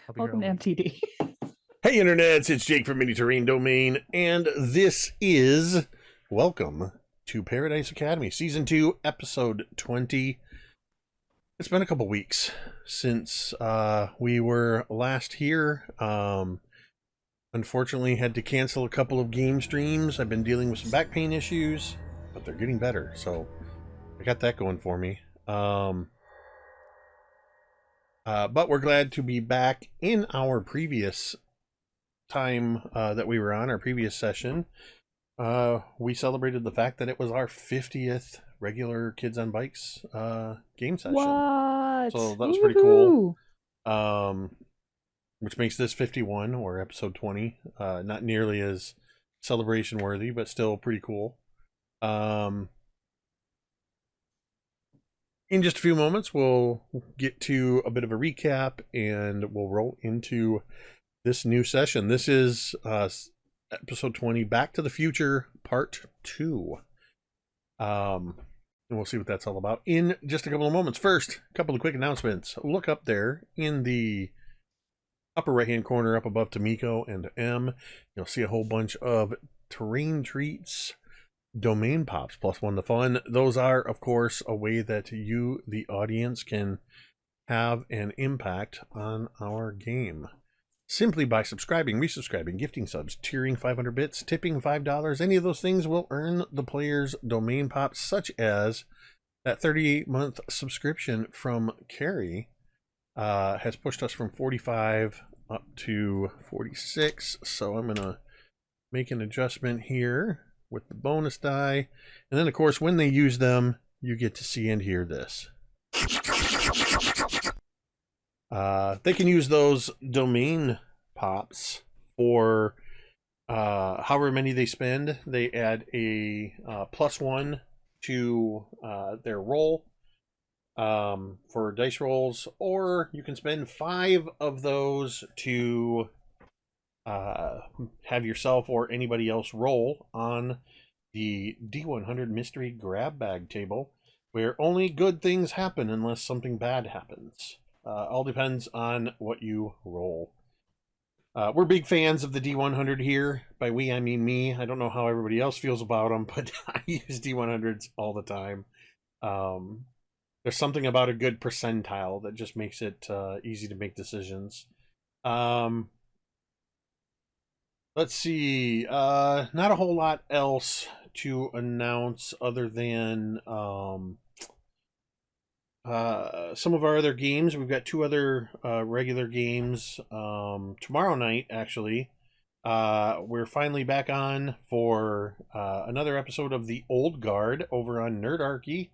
Welcome to MTD. Hey internets, it's Jake from Mini Terrain Domain, and this is Welcome to Paradise Academy, Season 2, Episode 20. It's been a couple weeks since we were last here. Unfortunately, had to cancel a couple of game streams. I've been dealing with some back pain issues, but they're getting better, so I got that going for me. But we're glad to be back in our previous time that we were on, our previous session. We celebrated the fact that it was our 50th regular Kids on Bikes game session. What? So that was pretty cool. Which makes this 51, or episode 20. Not nearly as celebration worthy, but still pretty cool. In just a few moments, we'll get to a bit of a recap and we'll roll into this new session. This is episode 20, Back to the Future, part 2. And we'll see what that's all about in just a couple of moments. First, a couple of quick announcements. Look up there in the upper right-hand corner up above Tamiko and M. You'll see a whole bunch of terrain treats, domain pops, +1 to fun. Those are, of course, a way that you, the audience, can have an impact on our game. Simply by subscribing, resubscribing, gifting subs, tiering 500 bits, tipping $5, any of those things will earn the players domain pops, such as that 38-month subscription from Carrie has pushed us from 45 up to 46. So I'm going to make an adjustment here with the bonus die. And then, of course, when they use them, you get to see and hear this. They can use those domain pops for however many they spend. They add a +1 to their roll for dice rolls, or you can spend 5 of those to have yourself or anybody else roll on the D100 mystery grab bag table, where only good things happen unless something bad happens. All depends on what you roll. We're big fans of the D100 here. By we, I mean me. I don't know how everybody else feels about them, but I use D100s all the time. There's something about a good percentile that just makes it easy to make decisions. Let's see. Not a whole lot else to announce other than some of our other games. We've got 2 other regular games tomorrow night, actually. We're finally back on for another episode of The Old Guard over on Nerdarchy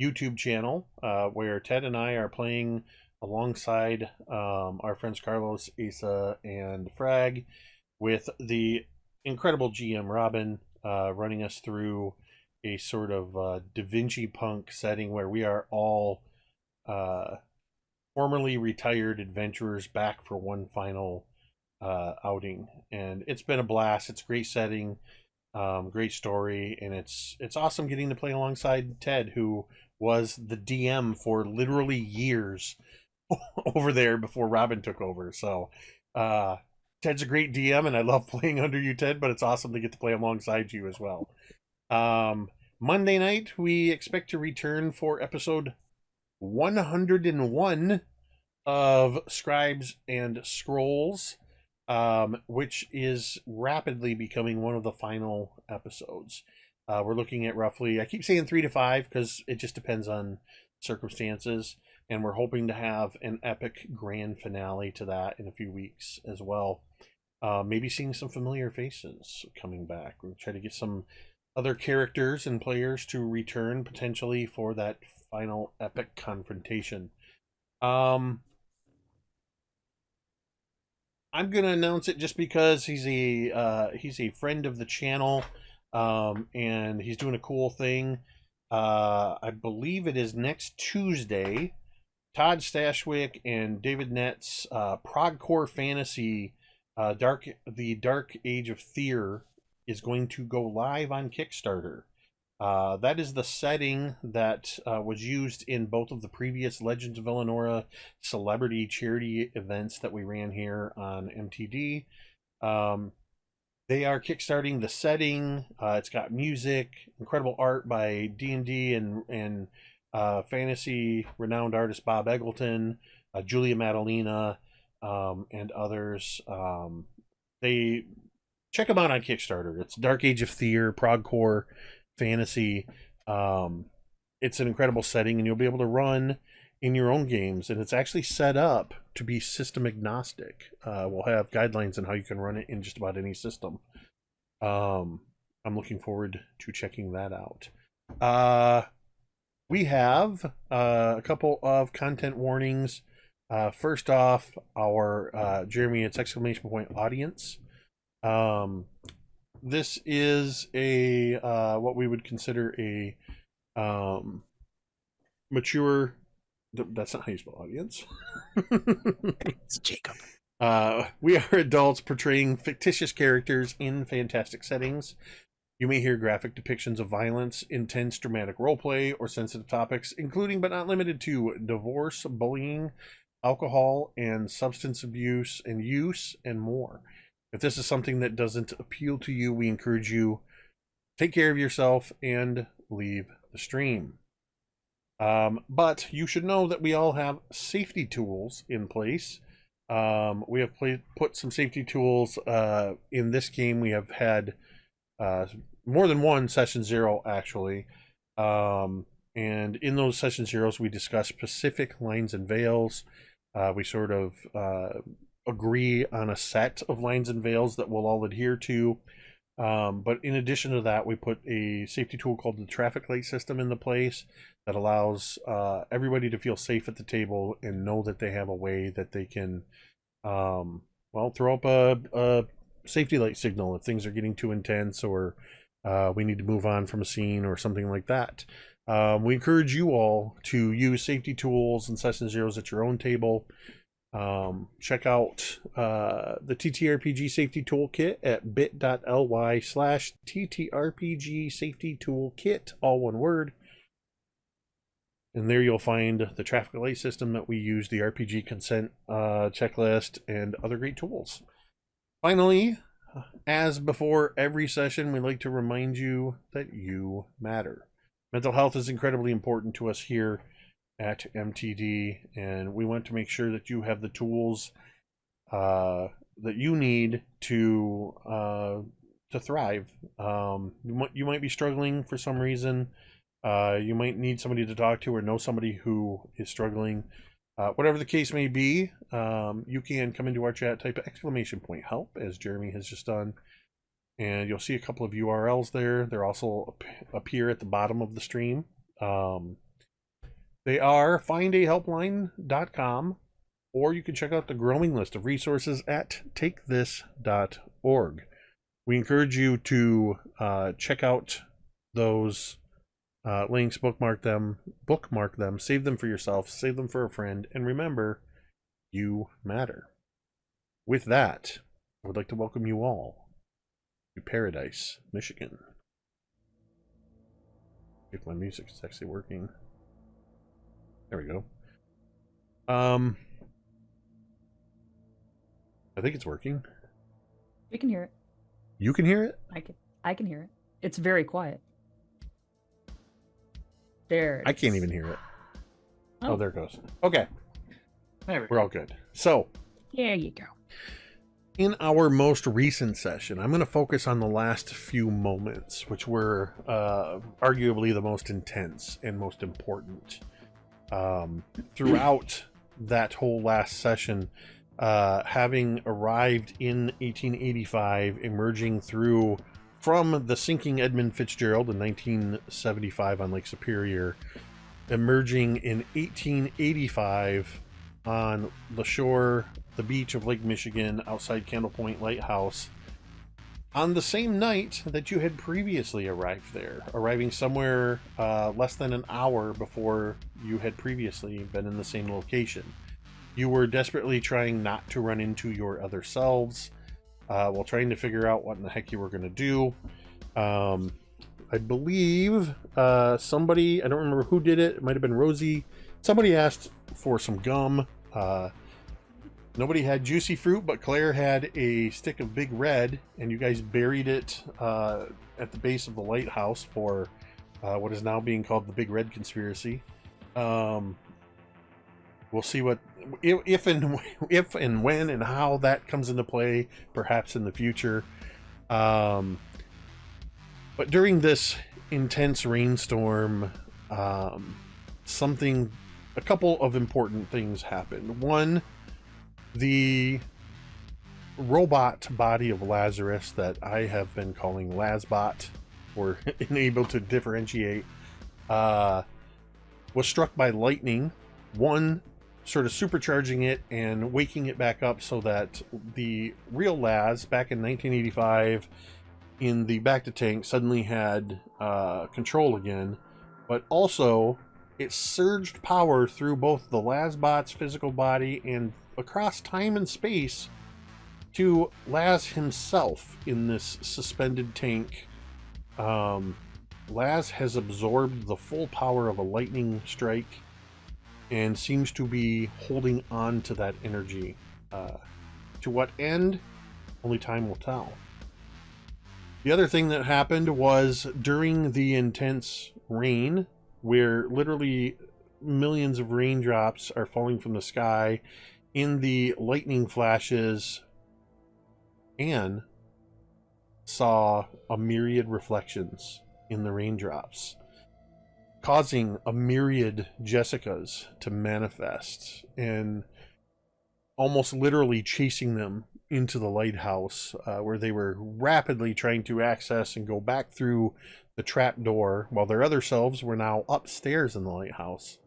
YouTube channel, where Ted and I are playing alongside our friends Carlos, Asa, and Frag, with the incredible GM Robin running us through a sort of Da Vinci Punk setting where we are all formerly retired adventurers back for one final outing. And it's been a blast. It's a great setting, great story, and it's awesome getting to play alongside Ted, who was the DM for literally years over there before Robin took over. So Ted's a great DM, and I love playing under you, Ted, but it's awesome to get to play alongside you as well. Monday night, we expect to return for episode 101 of Scribes and Scrolls, which is rapidly becoming one of the final episodes. We're looking at roughly, I keep saying 3 to 5 because it just depends on circumstances, and we're hoping to have an epic grand finale to that in a few weeks as well. Maybe seeing some familiar faces coming back. We'll try to get some other characters and players to return potentially for that final epic confrontation. I'm gonna announce it just because he's a friend of the channel, and he's doing a cool thing. I believe it is next Tuesday. Todd Stashwick and David Nett's Progcore Fantasy, the Dark Age of Fear, is going to go live on Kickstarter. That is the setting that was used in both of the previous Legends of Eleonora celebrity charity events that we ran here on MTD. They are kickstarting the setting. It's got music, incredible art by D&D and fantasy renowned artist Bob Eggleton, Julia Madalena, and others. They check them out on Kickstarter. It's Dark Age of Fear, progcore fantasy. It's an incredible setting, and you'll be able to run in your own games, and it's actually set up to be system agnostic. We'll have guidelines on how you can run it in just about any system. I'm looking forward to checking that out. We have a couple of content warnings. First off, our Jeremy, it's exclamation point audience. This is a what we would consider a mature. That's not how you spell audience. It's Jacob. We are adults portraying fictitious characters in fantastic settings. You may hear graphic depictions of violence, intense dramatic roleplay, or sensitive topics, including but not limited to divorce, bullying, alcohol and substance abuse and use, and more. If this is something that doesn't appeal to you, we encourage you to take care of yourself and leave the stream. But you should know that we all have safety tools in place. We have put some safety tools in this game. We have had more than one session 0 actually. And in those session 0s, we discuss specific lines and veils. We sort of agree on a set of lines and veils that we'll all adhere to. But in addition to that, we put a safety tool called the traffic light system into place that allows everybody to feel safe at the table and know that they have a way that they can, well, throw up a safety light signal if things are getting too intense or we need to move on from a scene or something like that. We encourage you all to use safety tools and session 0s at your own table. Check out the TTRPG Safety Toolkit at bit.ly/TTRPG Safety Toolkit, all one word. And there you'll find the traffic light system that we use, the RPG consent checklist, and other great tools. Finally, as before every session, we like to remind you that you matter. Mental health is incredibly important to us here at MTD, and we want to make sure that you have the tools that you need to thrive. You might be struggling for some reason. You might need somebody to talk to or know somebody who is struggling. Whatever the case may be, you can come into our chat, type exclamation point help, as Jeremy has just done, and you'll see a couple of URLs there. They're also up here at the bottom of the stream. They are findahelpline.com, or you can check out the growing list of resources at takethis.org. We encourage you to check out those links, bookmark them, save them for yourself, save them for a friend, and remember, you matter. With that, I would like to welcome you all to Paradise, Michigan. If my music is actually working. There we go. I think it's working. We can hear it. You can hear it? I can hear it. It's very quiet. There. I can't even hear it. Oh, there it goes. Okay. There We're all good. So, there you go. in our most recent session, I'm going to focus on the last few moments, which were arguably the most intense and most important. Throughout that whole last session, having arrived in 1885, emerging from the sinking Edmund Fitzgerald in 1975 on Lake Superior, emerging in 1885 on the shore, the beach of Lake Michigan, outside Candle Point Lighthouse, on the same night that you had previously arrived there, arriving somewhere less than an hour before you had previously been in the same location. You were desperately trying not to run into your other selves while trying to figure out what in the heck you were going to do. I believe somebody, I don't remember who did it. It might have been Rosie. Somebody asked for some gum. Nobody had juicy fruit, but Claire had a stick of Big Red, and you guys buried it at the base of the lighthouse for what is now being called the Big Red Conspiracy. We'll see what if and when and how that comes into play, perhaps in the future. But during this intense rainstorm, a couple of important things happened. One, the robot body of Lazarus that I have been calling Lazbot, or unable to differentiate, was struck by lightning. One, sort of supercharging it and waking it back up so that the real Laz back in 1985 in the back to tank suddenly had control again, but also it surged power through both the Lazbot's physical body and across time and space to Laz himself in this suspended tank. Laz has absorbed the full power of a lightning strike and seems to be holding on to that energy. To what end? Only time will tell. The other thing that happened was during the intense rain, where literally millions of raindrops are falling from the sky, in the lightning flashes, Anne saw a myriad reflections in the raindrops, causing a myriad Jessicas to manifest and almost literally chasing them into the lighthouse, where they were rapidly trying to access and go back through the trap door, while their other selves were now upstairs in the lighthouse.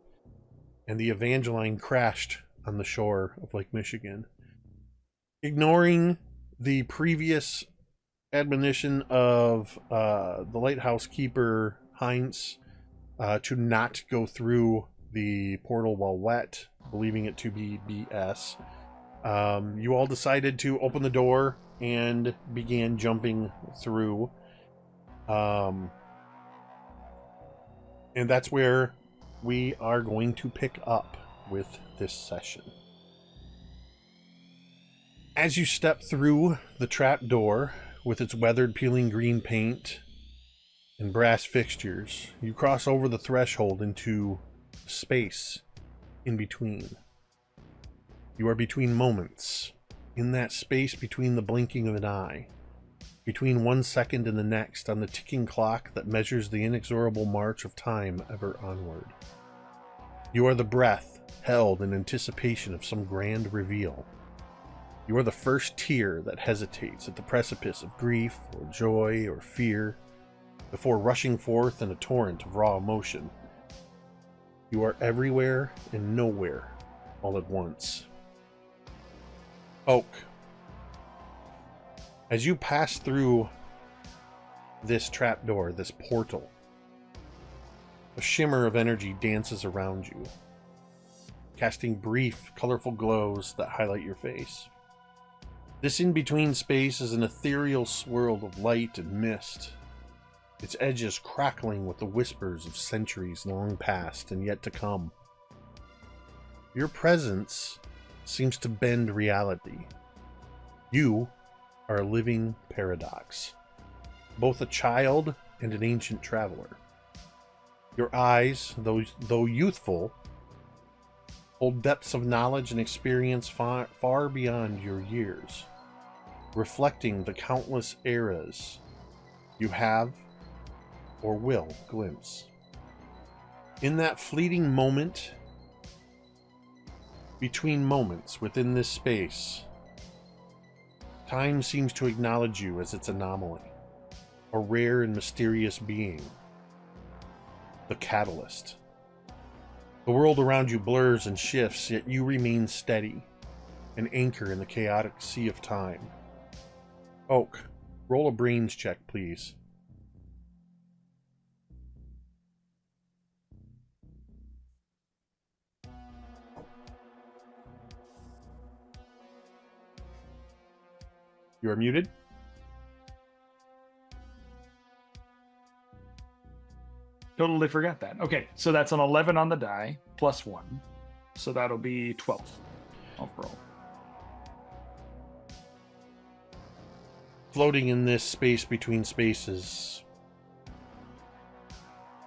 And the Evangeline crashed on the shore of Lake Michigan, ignoring the previous admonition of the lighthouse keeper Heinz to not go through the portal while wet, believing it to be BS. You all decided to open the door and began jumping through. And that's where we are going to pick up with this session. As you step through the trap door with its weathered peeling green paint and brass fixtures, you cross over the threshold into space in between. You are between moments, in that space between the blinking of an eye, between 1 second and the next on the ticking clock that measures the inexorable march of time ever onward. You are the breath held in anticipation of some grand reveal. You are the first tear that hesitates at the precipice of grief or joy or fear before rushing forth in a torrent of raw emotion. You are everywhere and nowhere all at once. Oak, as you pass through this trapdoor, this portal, a shimmer of energy dances around you, casting brief, colorful glows that highlight your face. This in-between space is an ethereal swirl of light and mist, its edges crackling with the whispers of centuries long past and yet to come. Your presence seems to bend reality. You are a living paradox, both a child and an ancient traveler. Your eyes, though youthful, hold depths of knowledge and experience far, far beyond your years, reflecting the countless eras you have or will glimpse. In that fleeting moment, between moments within this space, time seems to acknowledge you as its anomaly, a rare and mysterious being, the catalyst. The world around you blurs and shifts, yet you remain steady, an anchor in the chaotic sea of time. Oak, roll a brains check, please. You are muted. Totally forgot that. Okay, so that's an 11 on the die plus 1. So that'll be 12 overall. Floating in this space between spaces,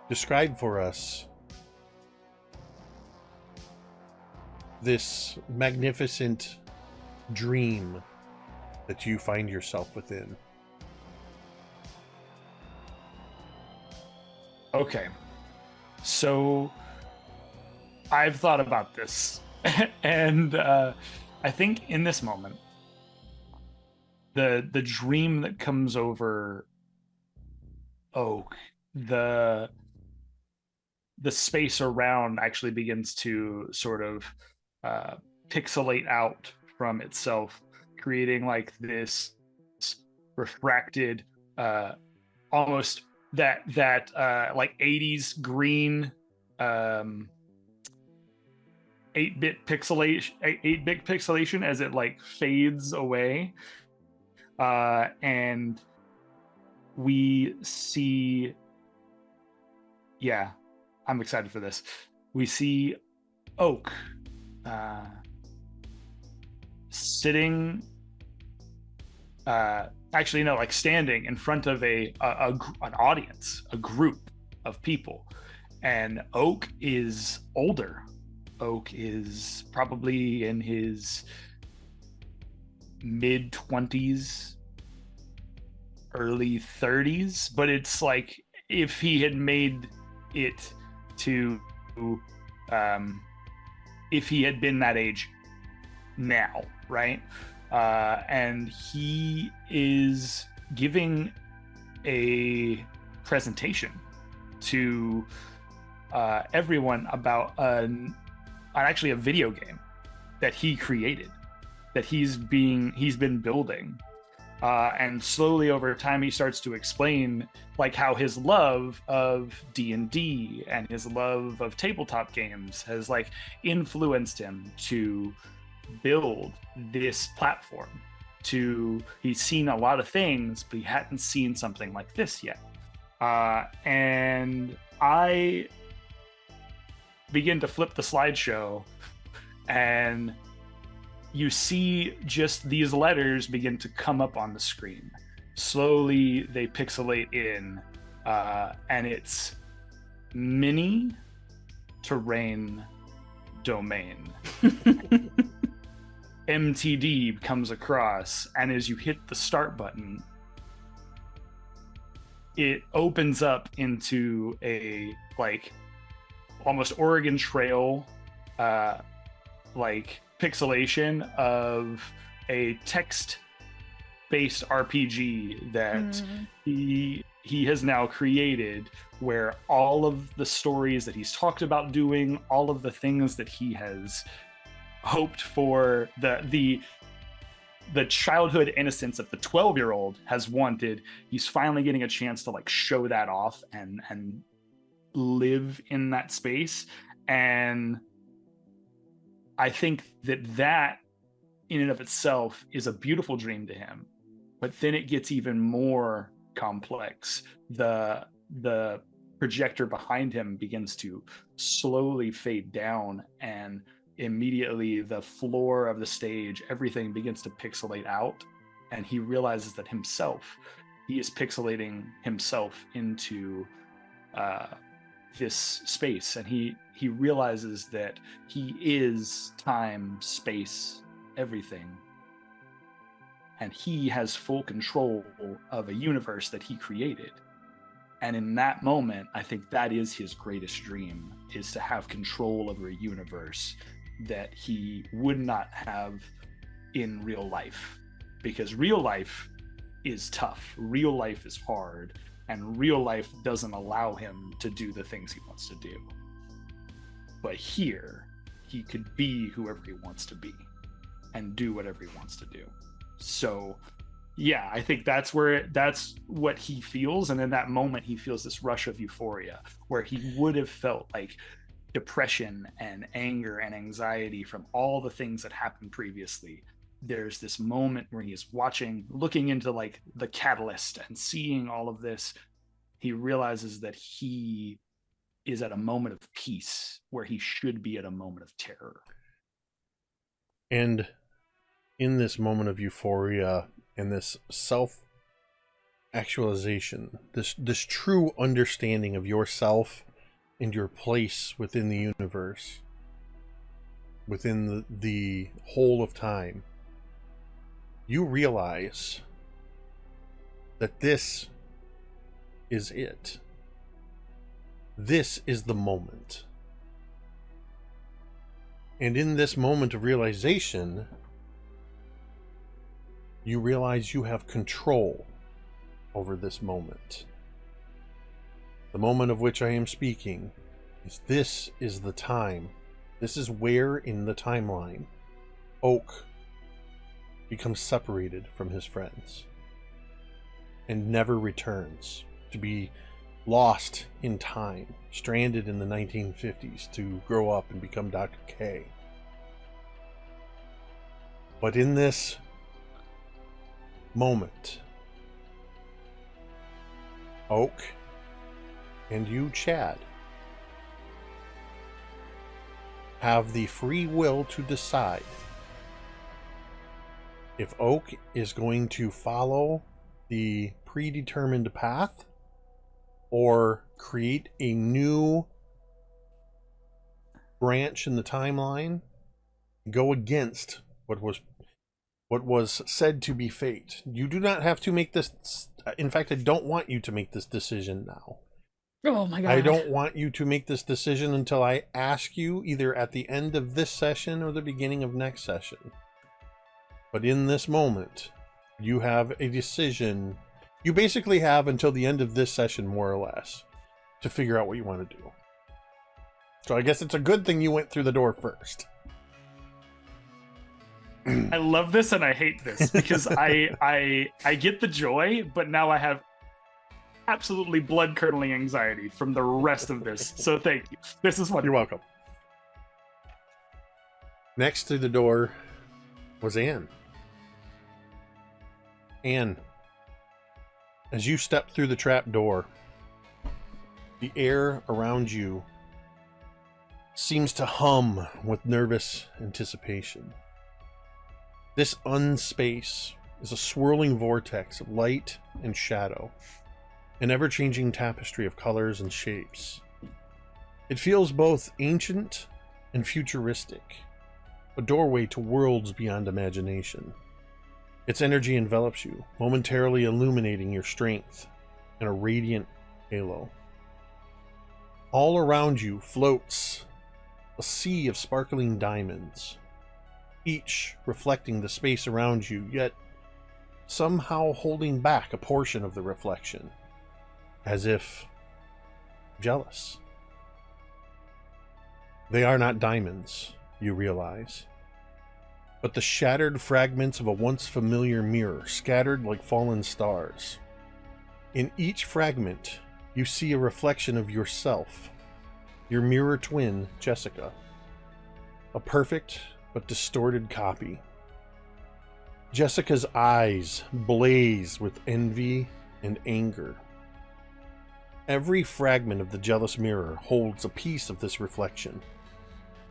describe for us this magnificent dream that you find yourself within. Okay, so I've thought about this, and I think in this moment, the dream that comes over Oak, the space around actually begins to sort of uh, pixelate out from itself, creating like this refracted, almost that like 80s green, 8-bit pixelation, 8-bit pixelation as it like fades away, and we see, yeah, I'm excited for this. We see Oak sitting, actually no, like standing in front of an audience, a group of people, and Oak is older. Oak is probably in his mid 20s, early 30s, but it's like if he had made it to, if he had been that age now, right? And he is giving a presentation to everyone about actually a video game that he created, that he's been building, and slowly over time he starts to explain like how his love of D&D and his love of tabletop games has like influenced him to build this platform. He's seen a lot of things, but he hadn't seen something like this yet, and I begin to flip the slideshow, and you see just these letters begin to come up on the screen. Slowly they pixelate in, and it's mini terrain domain. MTD comes across, and as you hit the start button, it opens up into a like almost Oregon Trail like pixelation of a text-based RPG that he has now created, where all of the stories that he's talked about doing, all of the things that he has hoped for, the childhood innocence that the 12-year-old has wanted, he's finally getting a chance to like show that off and live in that space. And I think that in and of itself is a beautiful dream to him, but then it gets even more complex. The projector behind him begins to slowly fade down, and immediately the floor of the stage, everything begins to pixelate out, and he realizes that he is pixelating himself into this space, and he realizes that he is time, space, everything, and he has full control of a universe that he created. And in that moment, I think that is his greatest dream, is to have control over a universe that he would not have in real life, because real life is tough, real life is hard, and real life doesn't allow him to do the things he wants to do. But here, he could be whoever he wants to be and do whatever he wants to do. So yeah, I think that's what he feels. And in that moment, he feels this rush of euphoria, where he would have felt like depression and anger and anxiety from all the things that happened previously. There's this moment where he is looking into like the catalyst and seeing all of this. He realizes that he is at a moment of peace where he should be at a moment of terror. And in this moment of euphoria and this self-actualization, this true understanding of yourself and your place within the universe, within the whole of time, you realize that this is it. This is the moment. And in this moment of realization, you realize you have control over this moment. The moment of which I am speaking is this is the time. This is where in the timeline Oak becomes separated from his friends and never returns, to be lost in time, stranded in the 1950s to grow up and become Dr. K. But in this moment, Oak and you, Chad, have the free will to decide if Oak is going to follow the predetermined path or create a new branch in the timeline, go against what was said to be fate. You do not have to make this. In fact, I don't want you to make this decision now. Oh my god. I don't want you to make this decision until I ask you, either at the end of this session or the beginning of next session. But in this moment, you have a decision. You basically have until the end of this session, more or less, to figure out what you want to do. So I guess it's a good thing you went through the door first. I love this and I hate this because I get the joy, but now I have absolutely blood curdling anxiety from the rest of this. So thank you. This is what You're welcome. Next to the door was Anne. Anne, as you step through the trap door, the air around you seems to hum with nervous anticipation. This unspace is a swirling vortex of light and shadow, an ever-changing tapestry of colors and shapes. It feels both ancient and futuristic, a doorway to worlds beyond imagination. Its energy envelops you, momentarily illuminating your strength in a radiant halo. All around you floats a sea of sparkling diamonds, each reflecting the space around you, yet somehow holding back a portion of the reflection, as if jealous. They are not diamonds, you realize, but the shattered fragments of a once familiar mirror, scattered like fallen stars. In each fragment, you see a reflection of yourself, your mirror twin, Jessica, a perfect but distorted copy. Jessica's eyes blaze with envy and anger. Every fragment of the jealous mirror holds a piece of this reflection,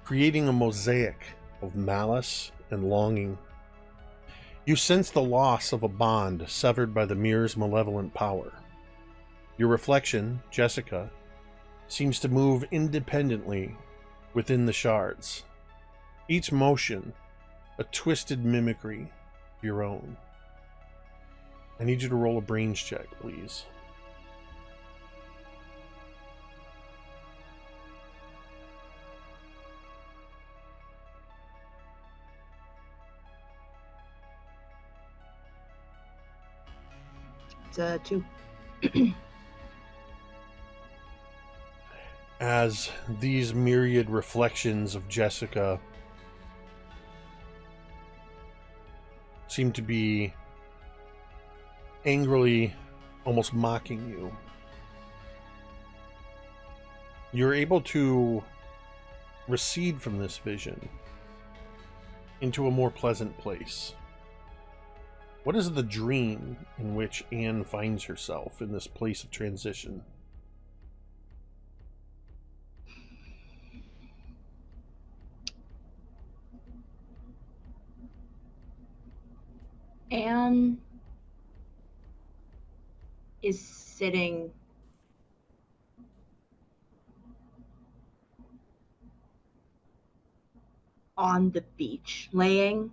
creating a mosaic of malice and longing. You sense the loss of a bond severed by the mirror's malevolent power. Your reflection, Jessica, seems to move independently within the shards, each motion a twisted mimicry of your own. I need you to roll a brains check, please. It's 2. As these myriad reflections of Jessica seem to be angrily, almost mocking you, you're able to recede from this vision into a more pleasant place. What is the dream in which Anne finds herself in this place of transition? Anne is sitting on the beach, laying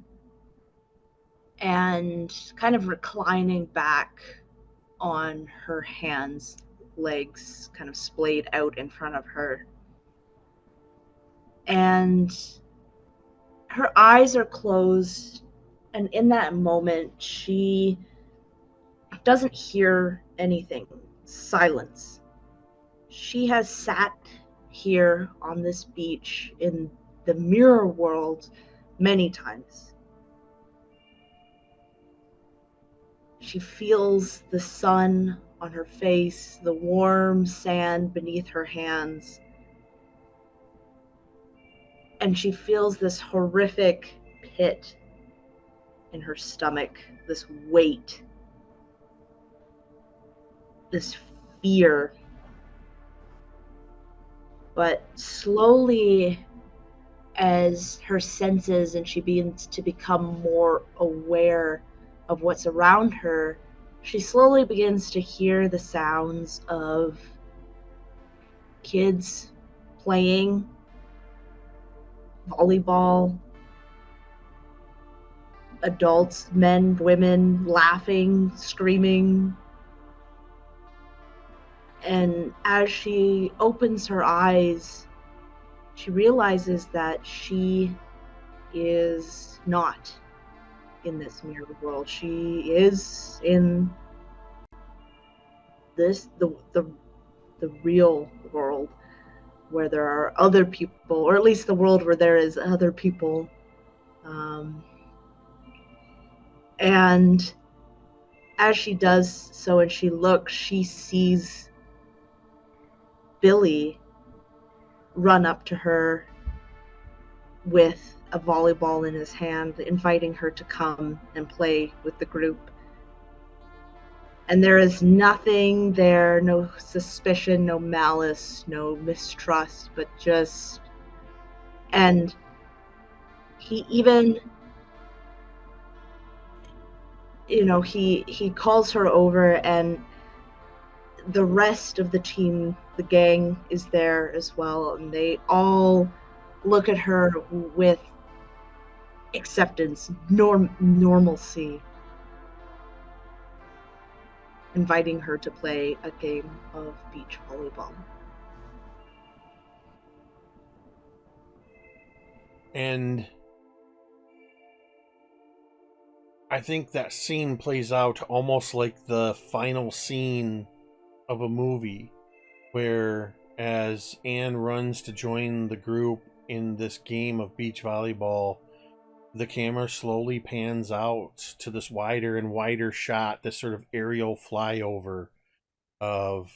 and kind of reclining back on her hands, legs kind of splayed out in front of her. And her eyes are closed, and in that moment, she doesn't hear anything. Silence. She has sat here on this beach in the mirror world many times. She feels the sun on her face, the warm sand beneath her hands, and she feels this horrific pit in her stomach, this weight, this fear. But slowly, as her senses and she begins to become more aware of what's around her, she slowly begins to hear the sounds of kids playing volleyball, adults, men, women, laughing, screaming. And as she opens her eyes, she realizes that she is not in this mirror world. She is in this the real world, where there are other people, or at least the world where there is other people. And as she does so and she looks, she sees Billy run up to her with a volleyball in his hand, inviting her to come and play with the group. And there is nothing there, no suspicion, no malice, no mistrust, but just... And he even, he calls her over, and the rest of the team, the gang, is there as well, and they all look at her with acceptance, normalcy, inviting her to play a game of beach volleyball. And I think that scene plays out almost like the final scene of a movie, where as Anne runs to join the group in this game of beach volleyball, the camera slowly pans out to this wider and wider shot, this sort of aerial flyover of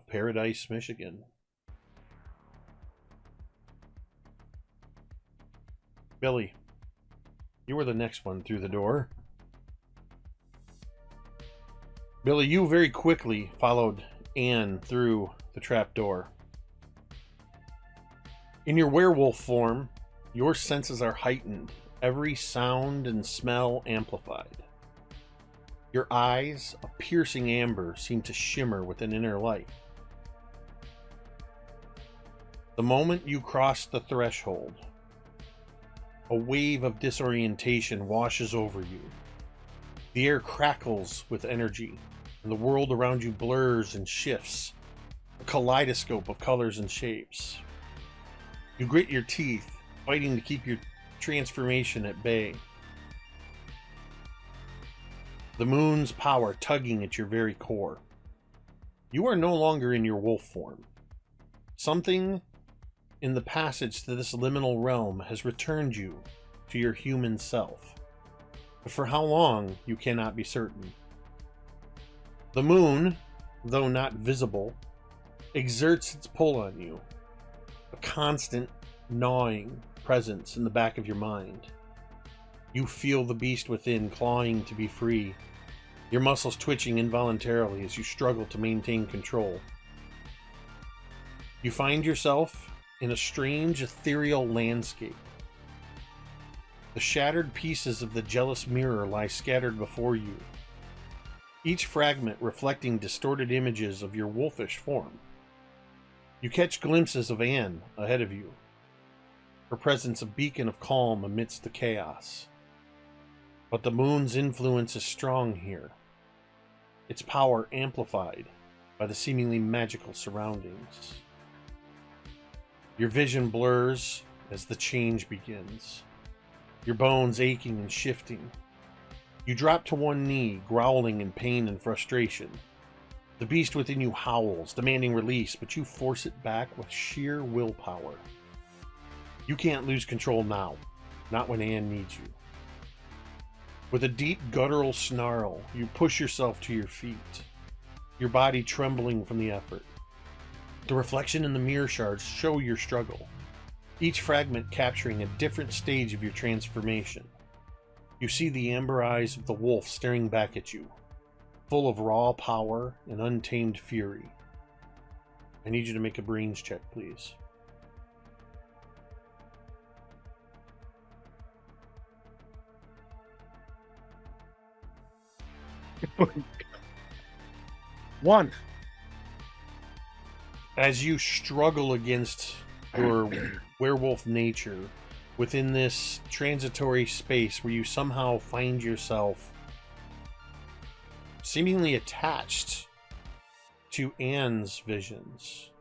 Paradise, Michigan. Billy, you were the next one through the door. Billy, you very quickly followed Anne through the trap door. In your werewolf form, your senses are heightened, every sound and smell amplified. Your eyes, a piercing amber, seem to shimmer with an inner light. The moment you cross the threshold, a wave of disorientation washes over you. The air crackles with energy, and the world around you blurs and shifts, a kaleidoscope of colors and shapes. You grit your teeth, fighting to keep your transformation at bay. The moon's power tugging at your very core. You are no longer in your wolf form. Something in the passage to this liminal realm has returned you to your human self. But for how long, you cannot be certain. The moon, though not visible, exerts its pull on you, a constant gnawing presence in the back of your mind. You feel the beast within clawing to be free, your muscles twitching involuntarily as you struggle to maintain control. You find yourself in a strange ethereal landscape. The shattered pieces of the jealous mirror lie scattered before you, each fragment reflecting distorted images of your wolfish form. You catch glimpses of Anne ahead of you, her presence a beacon of calm amidst the chaos. But the moon's influence is strong here, its power amplified by the seemingly magical surroundings. Your vision blurs as the change begins, your bones aching and shifting. You drop to one knee, growling in pain and frustration. The beast within you howls, demanding release, but you force it back with sheer willpower. You can't lose control now, not when Anne needs you. With a deep guttural snarl, you push yourself to your feet, your body trembling from the effort. The reflection in the mirror shards show your struggle, each fragment capturing a different stage of your transformation. You see the amber eyes of the wolf staring back at you, full of raw power and untamed fury. I need you to make a brains check, please. One. As you struggle against your werewolf nature within this transitory space where you somehow find yourself seemingly attached to Anne's visions,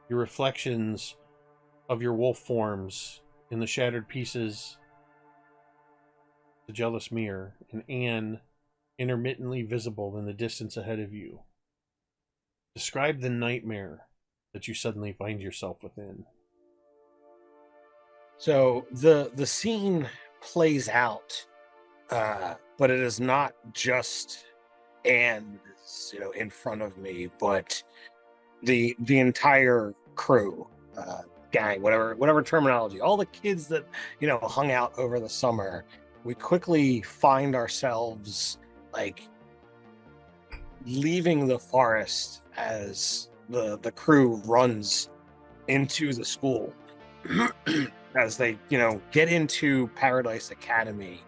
your reflections of your wolf forms in the shattered pieces, the jealous mirror, and Anne intermittently visible in the distance ahead of you. Describe the nightmare that you suddenly find yourself within. So the scene plays out, but it is not just Anne, in front of me, but the entire crew, gang, whatever terminology, all the kids that hung out over the summer. We quickly find ourselves like leaving the forest as the crew runs into the school. As they get into Paradise Academy,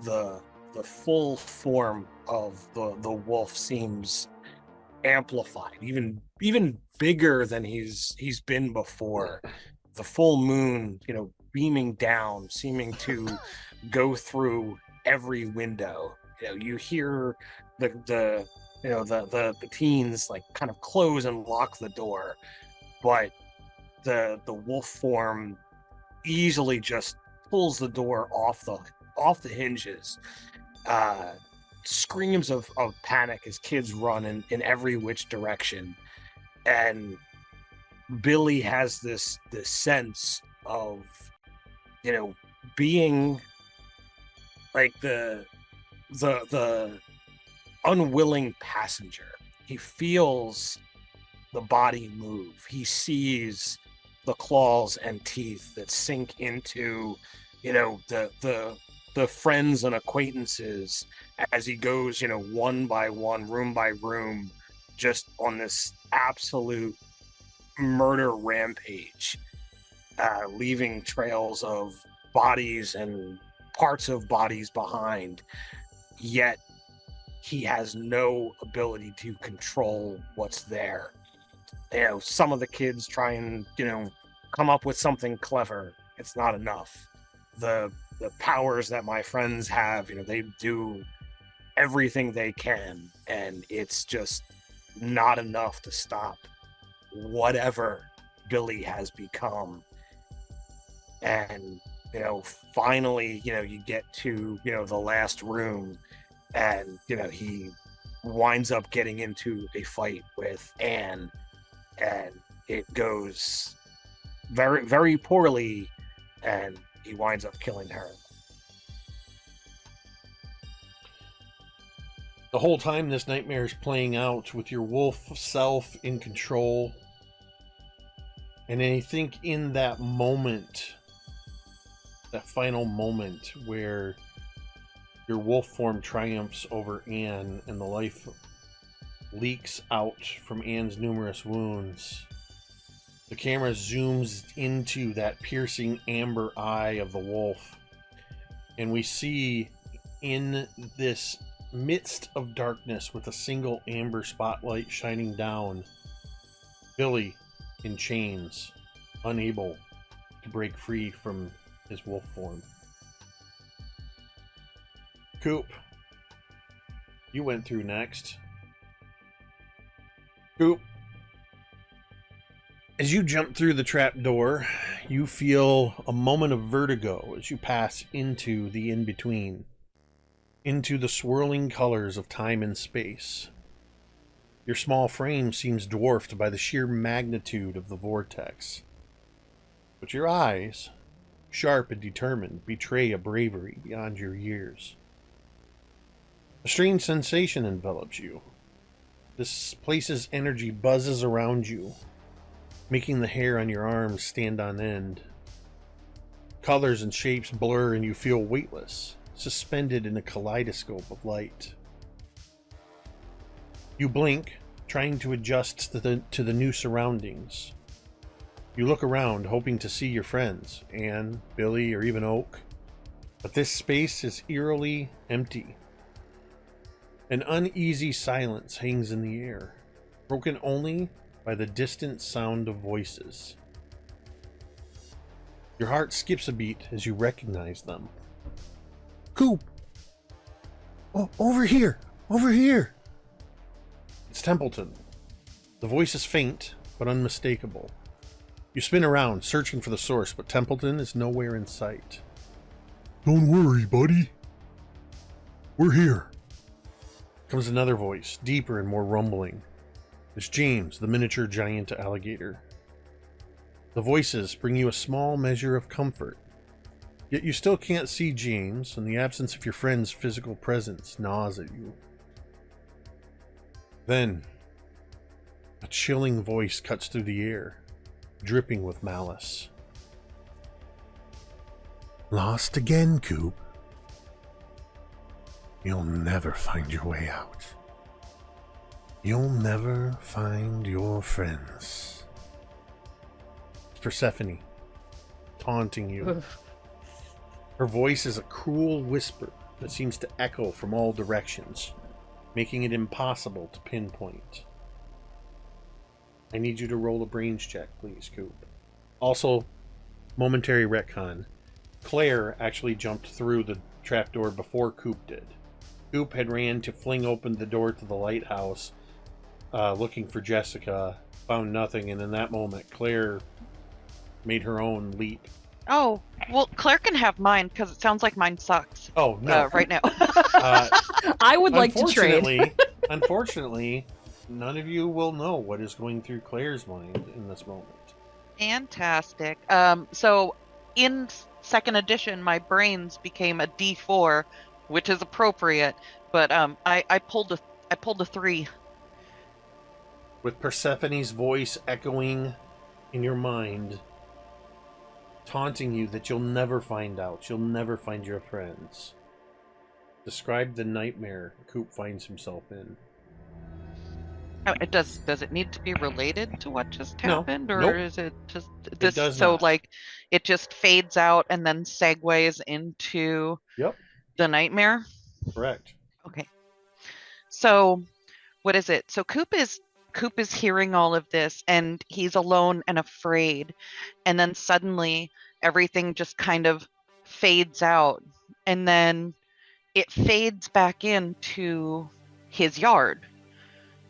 the full form of the wolf seems amplified, even bigger than he's been before. The full moon beaming down, seeming to go through every window. You hear the teens like kind of close and lock the door, but the wolf form easily just pulls the door off the hinges. Screams of panic as kids run in every which direction, and Billy has this sense of being like the unwilling passenger. He feels the body move. He sees the claws and teeth that sink into the friends and acquaintances as he goes one by one, room by room, just on this absolute murder rampage, leaving trails of bodies and parts of bodies behind. Yet he has no ability to control what's there. Some of the kids try and come up with something clever. It's not enough. The powers that my friends have, they do everything they can, and it's just not enough to stop whatever Billy has become. And finally you get to the last room, and he winds up getting into a fight with Anne, and it goes very, very poorly, and he winds up killing her. The whole time this nightmare is playing out with your wolf self in control. And I think in that moment, that final moment where your wolf form triumphs over Anne and the life leaks out from Anne's numerous wounds, The camera zooms into that piercing amber eye of the wolf, and we see in this midst of darkness with a single amber spotlight shining down, Billy in chains, unable to break free from his wolf form. Coop, you went through next. Coop, as you jump through the trap door, you feel a moment of vertigo as you pass into the in-between, into the swirling colors of time and space. Your small frame seems dwarfed by the sheer magnitude of the vortex. But your eyes, sharp and determined, betray a bravery beyond your years. A strange sensation envelops you. This place's energy buzzes around you, making the hair on your arms stand on end. Colors and shapes blur and you feel weightless, suspended in a kaleidoscope of light. You blink, trying to adjust to the new surroundings. You look around, hoping to see your friends, Anne, Billy, or even Oak. But this space is eerily empty. An uneasy silence hangs in the air, broken only by the distant sound of voices. Your heart skips a beat as you recognize them. Coop! Oh, over here! Over here! It's Templeton. The voice is faint, but unmistakable. You spin around, searching for the source, but Templeton is nowhere in sight. Don't worry, buddy. We're here. Comes another voice, deeper and more rumbling. It's James, the miniature giant alligator. The voices bring you a small measure of comfort. Yet you still can't see James, and the absence of your friend's physical presence gnaws at you. Then, a chilling voice cuts through the air, dripping with malice. Lost again, Coop. You'll never find your way out. You'll never find your friends. Persephone, taunting you. Her voice is a cruel whisper that seems to echo from all directions, making it impossible to pinpoint. I need you to roll a brains check, please, Coop. Also, momentary retcon. Claire actually jumped through the trapdoor before Coop did. Coop had ran to fling open the door to the lighthouse, looking for Jessica, found nothing, and in that moment, Claire made her own leap. Oh, well, Claire can have mine, because it sounds like mine sucks. Oh, no. Right now. I would like to trade. Unfortunately, none of you will know what is going through Claire's mind in this moment. Fantastic. So, in second edition, my brains became a D4, which is appropriate, but I pulled a 3. With Persephone's voice echoing in your mind, taunting you that you'll never find out, you'll never find your friends. Describe the nightmare Coop finds himself in. Does it need to be related to what just happened, No. or Nope. is it just this? It does so not. like, it just fades out and then segues into the nightmare. Correct. Okay. So, what is it? So Coop is hearing all of this, and he's alone and afraid, and then suddenly everything just kind of fades out, and then it fades back into his yard.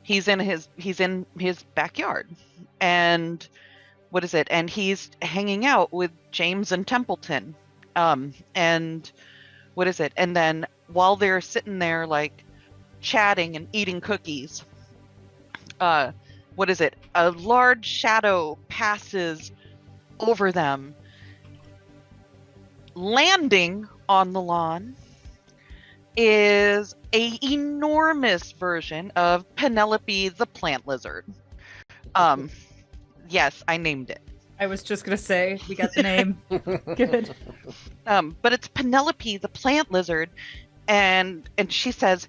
He's in his backyard, and what is it? And he's hanging out with James and Templeton, and what is it? And then while they're sitting there like chatting and eating cookies, what is it? A large shadow passes over them, landing on the lawn is a enormous version of Penelope the plant lizard. Yes, I named it. I was just gonna say, we got the name. Good. But it's Penelope the plant lizard, and she says,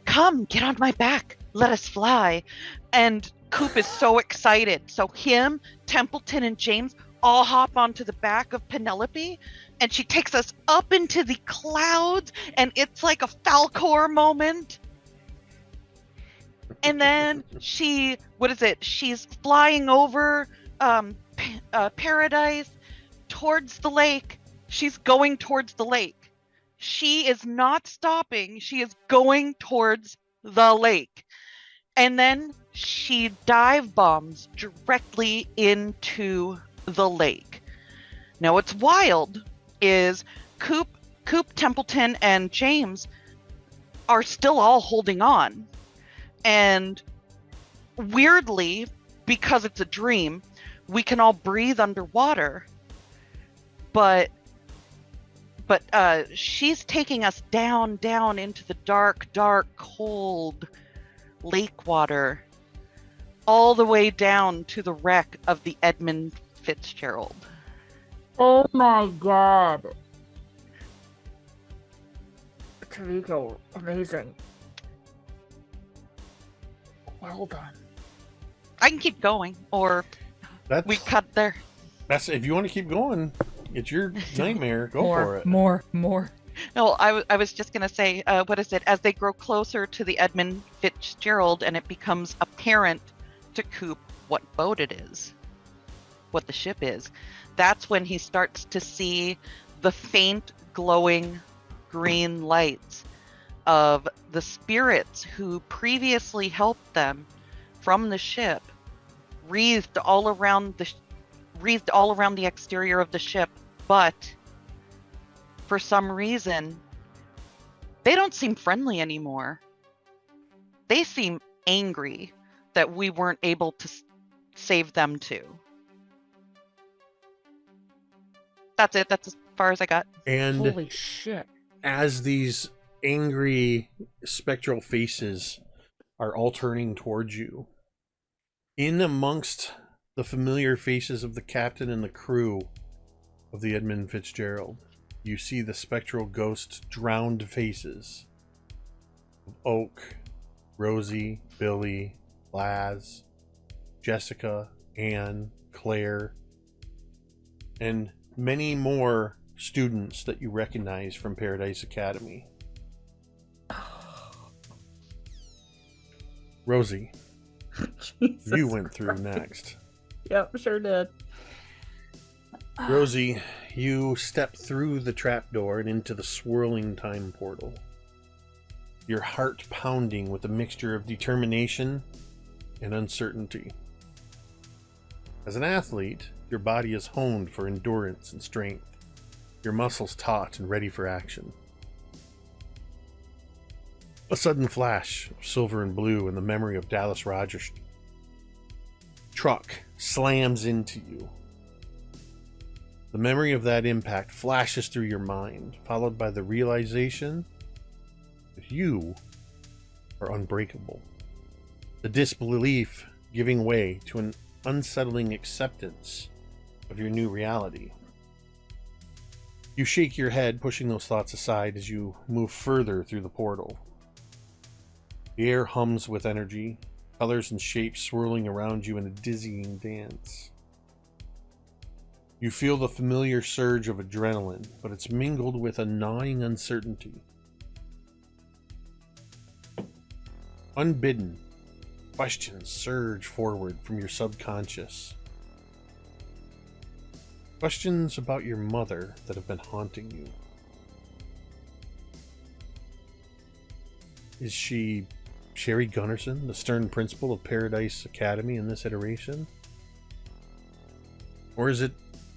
"Come, get on my back, let us fly." And Coop is so excited. So him, Templeton, and James all hop onto the back of Penelope, and she takes us up into the clouds, and it's like a Falcor moment. And then she's flying over Paradise towards the lake. She's going towards the lake. She is not stopping. She is going towards the lake. And then she dive bombs directly into the lake. Now what's wild is Coop, Templeton, and James are still all holding on. And weirdly, because it's a dream, we can all breathe underwater. But she's taking us down into the dark, cold lake water, all the way down to the wreck of the Edmund Fitzgerald. Oh my god. Tariko, amazing. Well done. I can keep going, or we cut there. That's if you want to keep going. It's your nightmare. Go for it. More. No, I was just gonna say, what is it? As they grow closer to the Edmund Fitzgerald, and it becomes apparent to Coop what boat it is, what the ship is. That's when he starts to see the faint, glowing green lights of the spirits who previously helped them from the ship, wreathed all around the exterior of the ship, but for some reason they don't seem friendly anymore. They seem angry that we weren't able to save them too. That's it. That's as far as I got. And holy shit. As these angry spectral faces are all turning towards you, in amongst the familiar faces of the captain and the crew of the Edmund Fitzgerald, you see the spectral ghost drowned faces of Oak, Rosie, Billy, Laz, Jessica, Anne, Claire, and many more students that you recognize from Paradise Academy. Rosie, you went through next. Yep, sure did. Rosie, you step through the trapdoor and into the swirling time portal. Your heart pounding with a mixture of determination and uncertainty. As an athlete, your body is honed for endurance and strength, your muscles taut and ready for action. A sudden flash of silver and blue and the memory of Dallas Rogers' truck slams into you. The memory of that impact flashes through your mind, followed by the realization that you are unbreakable. The disbelief giving way to an unsettling acceptance of your new reality. You shake your head, pushing those thoughts aside as you move further through the portal. The air hums with energy, colors and shapes swirling around you in a dizzying dance. You feel the familiar surge of adrenaline, but it's mingled with a gnawing uncertainty. Unbidden, questions surge forward from your subconscious. Questions about your mother that have been haunting you. Is she Sherry Gunnarsson, the stern principal of Paradise Academy in this iteration? Or is it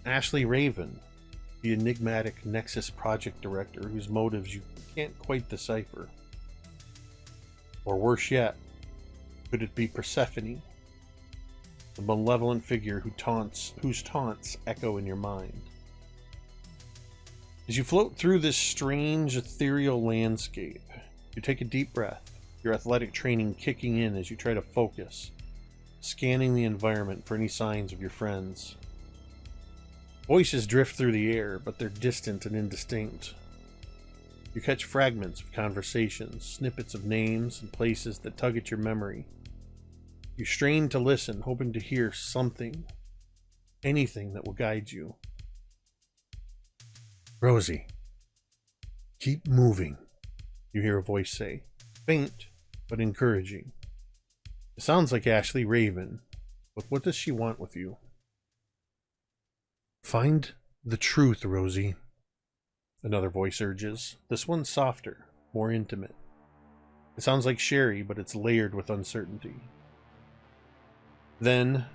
Ashley Raven, the enigmatic Nexus project director whose motives you can't quite decipher? Or worse yet, could it be Persephone, the malevolent figure whose taunts echo in your mind? As you float through this strange, ethereal landscape, you take a deep breath, your athletic training kicking in as you try to focus, scanning the environment for any signs of your friends. Voices drift through the air, but they're distant and indistinct. You catch fragments of conversations, snippets of names and places that tug at your memory. You strain to listen, hoping to hear something, anything that will guide you. Rosie, keep moving, you hear a voice say, faint but encouraging. It sounds like Ashley Raven, but what does she want with you? Find the truth, Rosie, another voice urges. This one's softer, more intimate. It sounds like Sherry, but it's layered with uncertainty. Then,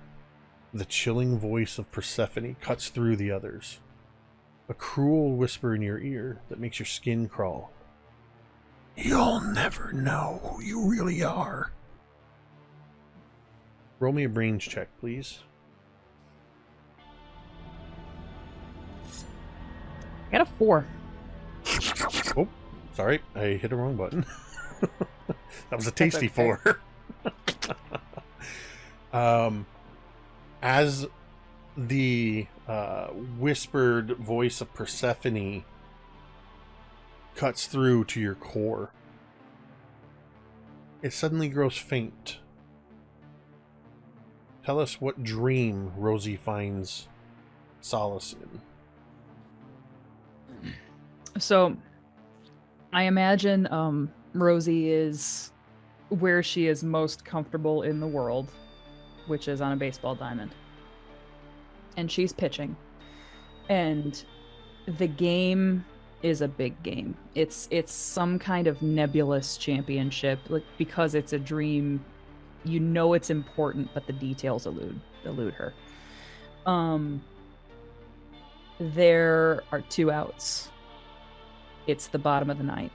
the chilling voice of Persephone cuts through the others. A cruel whisper in your ear that makes your skin crawl. You'll never know who you really are. Roll me a brains check, please. I got a 4. Oh, sorry, I hit a wrong button. That was a tasty okay. 4. As the whispered voice of Persephone cuts through to your core, it suddenly grows faint. Tell us what dream Rosie finds solace in. So, I imagine Rosie is where she is most comfortable in the world, which is on a baseball diamond. And she's pitching. And the game is a big game. It's some kind of nebulous championship, like, because it's a dream. You know it's important, but the details elude her. There are 2 outs. It's the bottom of the 9th.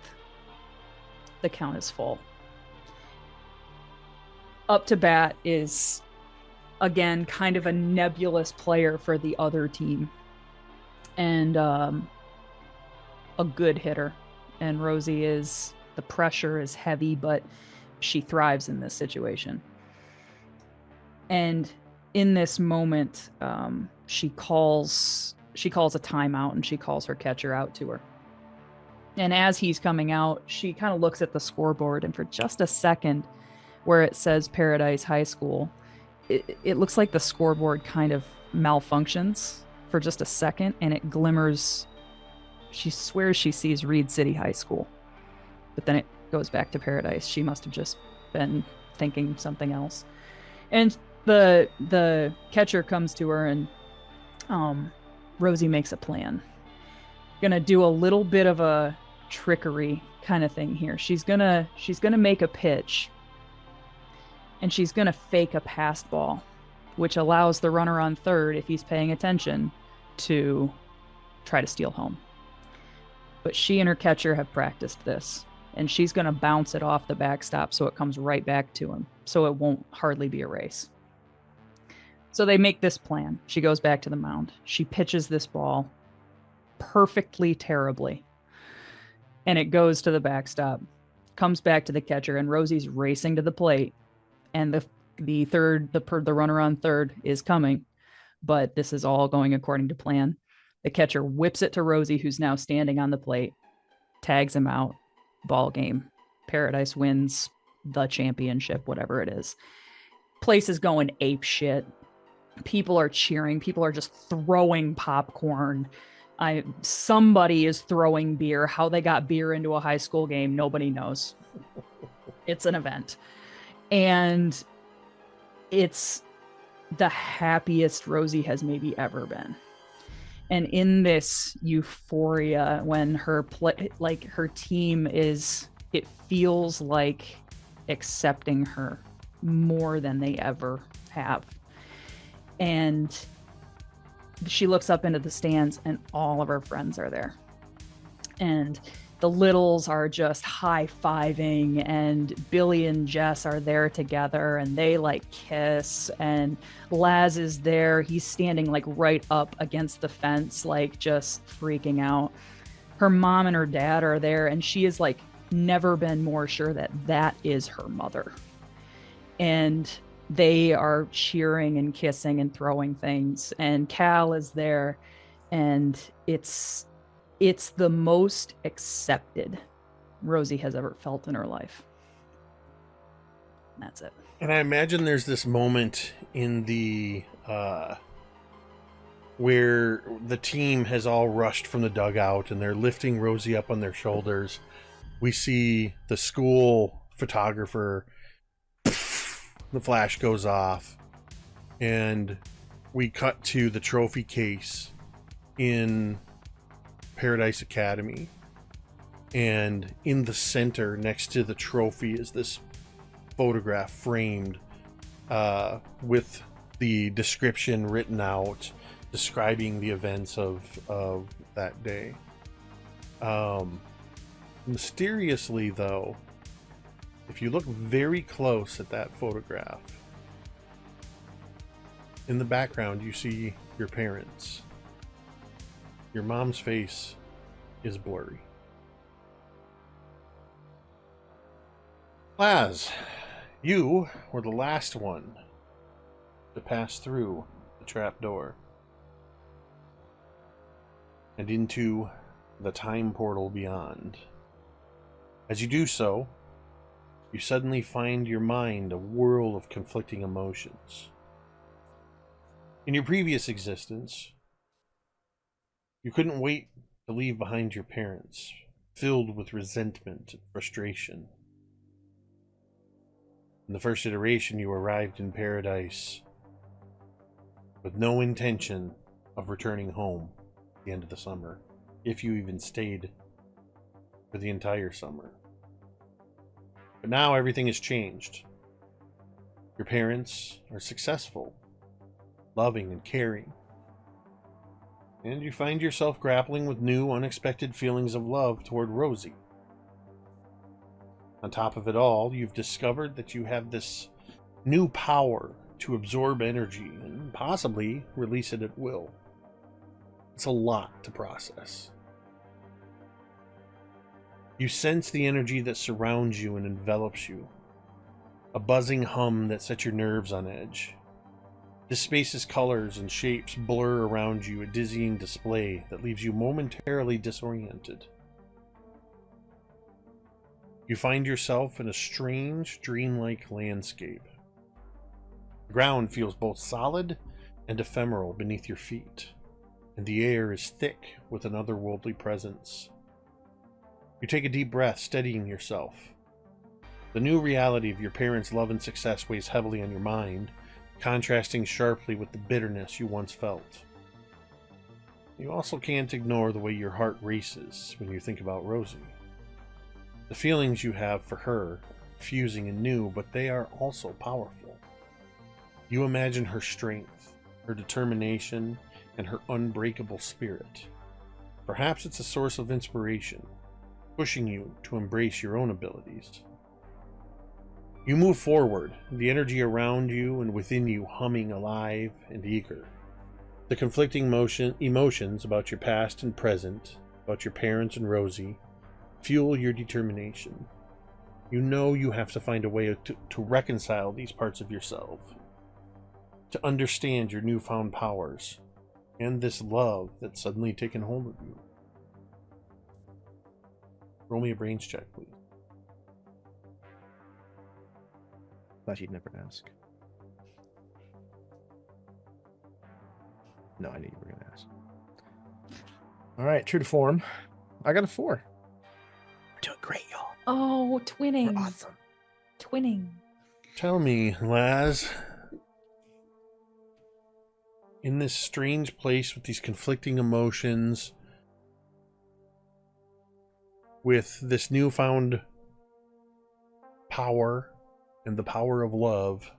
The count is full. Up to bat is, again, kind of a nebulous player for the other team. And a good hitter. And Rosie the pressure is heavy, but she thrives in this situation. And in this moment, she calls a timeout, and she calls her catcher out to her. And as he's coming out, she kind of looks at the scoreboard, and for just a second, where it says Paradise High School, it looks like the scoreboard kind of malfunctions for just a second, and it glimmers. She swears she sees Reed City High School, but then it goes back to Paradise. She must have just been thinking something else. And the catcher comes to her, and Rosie makes a plan. Gonna do a little bit of a trickery kind of thing here. She's gonna make a pitch, and she's gonna fake a passed ball, which allows the runner on third, if he's paying attention, to try to steal home. But she and her catcher have practiced this, and she's gonna bounce it off the backstop so it comes right back to him, so it won't hardly be a race. So they make this plan. She goes back to the mound. She pitches this ball perfectly terribly, and it goes to the backstop, comes back to the catcher, and Rosie's racing to the plate, and the runner on third is coming, but this is all going according to plan. The catcher whips it to Rosie, who's now standing on the plate, tags him out. Ball game. Paradise wins the championship, whatever it is. Place is going ape shit. People are cheering. People are just throwing popcorn. Somebody is throwing beer. How they got beer into a high school game, nobody knows. It's an event. And it's the happiest Rosie has maybe ever been. And in this euphoria, when her team it feels like accepting her more than they ever have. And she looks up into the stands, and all of her friends are there. And the littles are just high-fiving, and Billy and Jess are there together, and they kiss, and Laz is there. He's standing right up against the fence, just freaking out. Her mom and her dad are there, and she is never been more sure that is her mother. And they are cheering and kissing and throwing things, and Cal is there, and it's the most accepted Rosie has ever felt in her life. And that's it. And I imagine there's this moment in the where the team has all rushed from the dugout and they're lifting Rosie up on their shoulders. We see the school photographer, the flash goes off, and we cut to the trophy case in Paradise Academy. And in the center, next to the trophy, is this photograph framed with the description written out, describing the events of that day. Mysteriously, though, if you look very close at that photograph, in the background you see your parents. Your mom's face is blurry. Laz, you were the last one to pass through the trapdoor and into the time portal beyond. As you do so, you suddenly find your mind a whirl of conflicting emotions. In your previous existence, you couldn't wait to leave behind your parents, filled with resentment and frustration. In the first iteration, you arrived in paradise with no intention of returning home at the end of the summer, if you even stayed for the entire summer. But now everything has changed. Your parents are successful, loving and caring, and you find yourself grappling with new, unexpected feelings of love toward Rosie. On top of it all, you've discovered that you have this new power to absorb energy and possibly release it at will. It's a lot to process. You sense the energy that surrounds you and envelops you, a buzzing hum that sets your nerves on edge. This space's colors and shapes blur around you, a dizzying display that leaves you momentarily disoriented. You find yourself in a strange, dreamlike landscape. The ground feels both solid and ephemeral beneath your feet, and the air is thick with an otherworldly presence. You take a deep breath, steadying yourself. The new reality of your parents' love and success weighs heavily on your mind, contrasting sharply with the bitterness you once felt. You also can't ignore the way your heart races when you think about Rosie. The feelings you have for her, fusing and new, but they are also powerful. You imagine her strength, her determination, and her unbreakable spirit. Perhaps it's a source of inspiration, pushing you to embrace your own abilities. You move forward, the energy around you and within you humming alive and eager. The conflicting emotions about your past and present, about your parents and Rosie, fuel your determination. You know you have to find a way to reconcile these parts of yourself, to understand your newfound powers, and this love that's suddenly taken hold of you. Roll me a brains check, please. Thought you'd never ask. No, I knew you were going to ask. All right, true to form. I got a 4. We're doing great, y'all. Oh, twinning. We're awesome. Twinning. Tell me, Laz, in this strange place with these conflicting emotions, with this newfound power and the power of love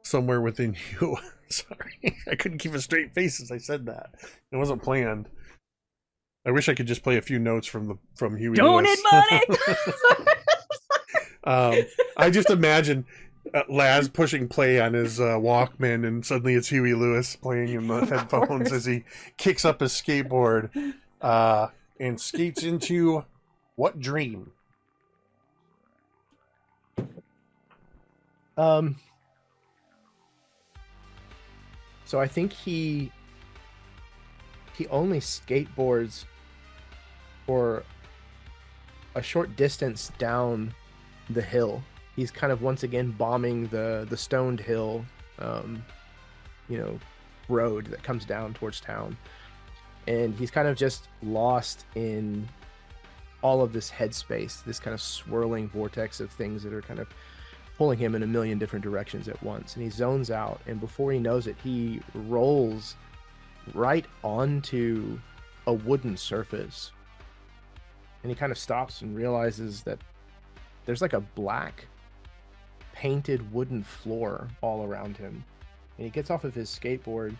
somewhere within you. Sorry, I couldn't keep a straight face as I said that. It wasn't planned. I wish I could just play a few notes from Huey Don't Lewis. I just imagine Laz pushing play on his Walkman, and suddenly it's Huey Lewis playing in the headphones as he kicks up his skateboard and skates into what dream? So I think he only skateboards for a short distance down the hill. He's kind of once again bombing the stoned hill, road that comes down towards town. And he's kind of just lost in all of this headspace, this kind of swirling vortex of things that are kind of pulling him in a million different directions at once. And he zones out, and before he knows it, he rolls right onto a wooden surface. And he kind of stops and realizes that there's like a black painted wooden floor all around him. And he gets off of his skateboard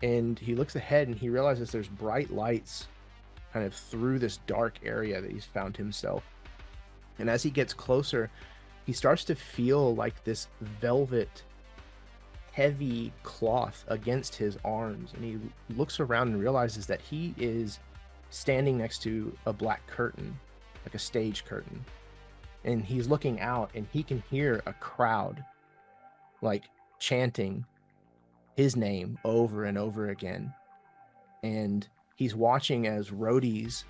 and he looks ahead and he realizes there's bright lights kind of through this dark area that he's found himself. And as he gets closer, he starts to feel like this velvet, heavy cloth against his arms. And he looks around and realizes that he is standing next to a black curtain, like a stage curtain. And he's looking out and he can hear a crowd like chanting his name over and over again. And he's watching as roadies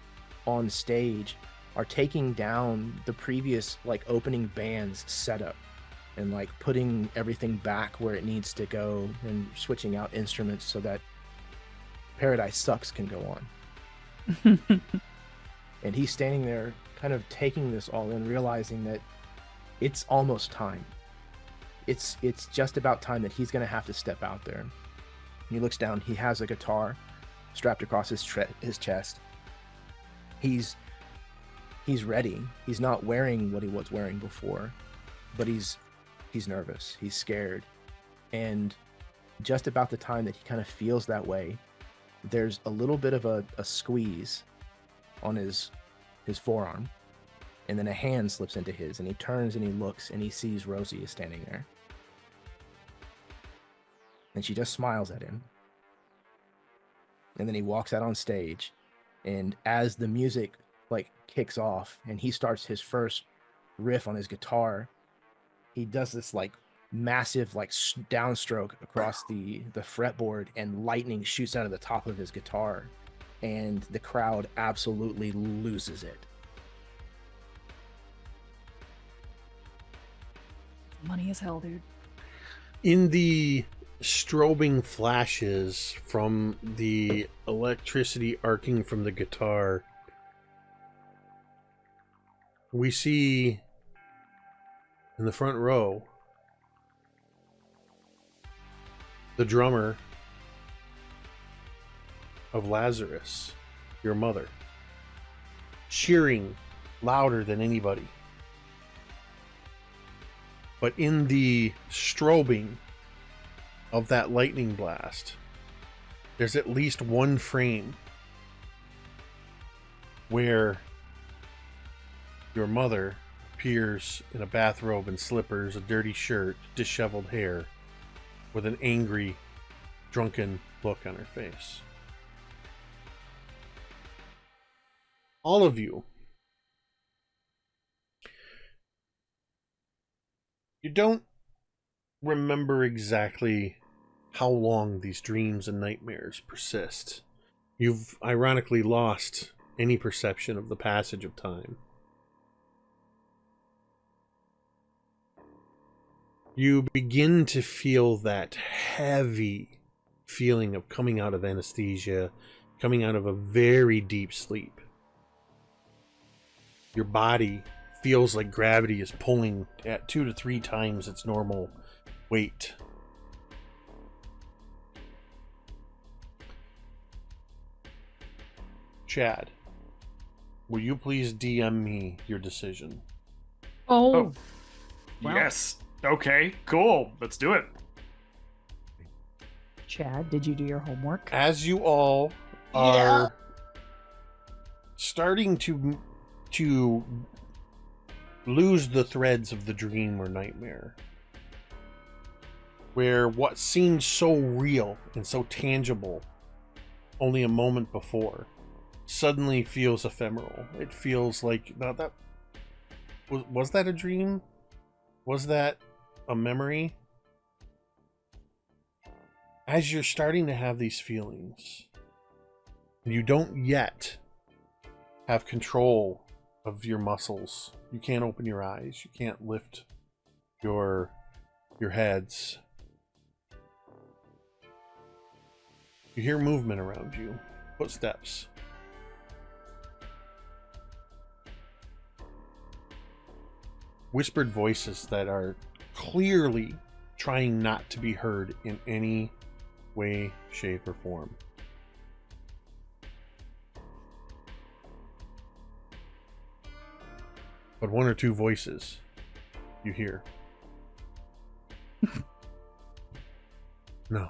on stage are taking down the previous like opening band's setup and like putting everything back where it needs to go and switching out instruments so that Paradise Sucks can go on. And he's standing there kind of taking this all in, realizing that it's almost time. It's just about time that he's going to have to step out there. And he looks down. He has a guitar strapped across his chest. He's ready. He's not wearing what he was wearing before, but he's nervous. He's scared. And just about the time that he kind of feels that way, there's a little bit of a squeeze on his forearm, and then a hand slips into his, and he turns and he looks and he sees Rosie is standing there. And she just smiles at him. And then he walks out on stage, and as the music like kicks off and he starts his first riff on his guitar, he does this like massive like downstroke across the fretboard, and lightning shoots out of the top of his guitar, and the crowd absolutely loses it. Money as hell, dude. In the strobing flashes from the electricity arcing from the guitar, we see in the front row the drummer of Lazarus, your mother, cheering louder than anybody. But in the strobing of that lightning blast, there's at least one frame where your mother appears in a bathrobe and slippers, a dirty shirt, disheveled hair, with an angry, drunken look on her face. All of you, you don't remember exactly how long these dreams and nightmares persist. You've ironically lost any perception of the passage of time. You begin to feel that heavy feeling of coming out of anesthesia, coming out of a very deep sleep. Your body feels like gravity is pulling at 2 to 3 times its normal weight. Chad, will you please DM me your decision? Oh, well. yes. Okay, cool. Let's do it. Chad, did you do your homework? As you all are starting to lose the threads of the dream or nightmare, where what seemed so real and so tangible only a moment before suddenly feels ephemeral. It feels like that was that a dream? Was that a memory? As you're starting to have these feelings, you don't yet have control of your muscles. You can't open your eyes. You can't lift your heads. You hear movement around you. Footsteps. Whispered voices that are clearly trying not to be heard in any way, shape, or form. But one or two voices you hear. No.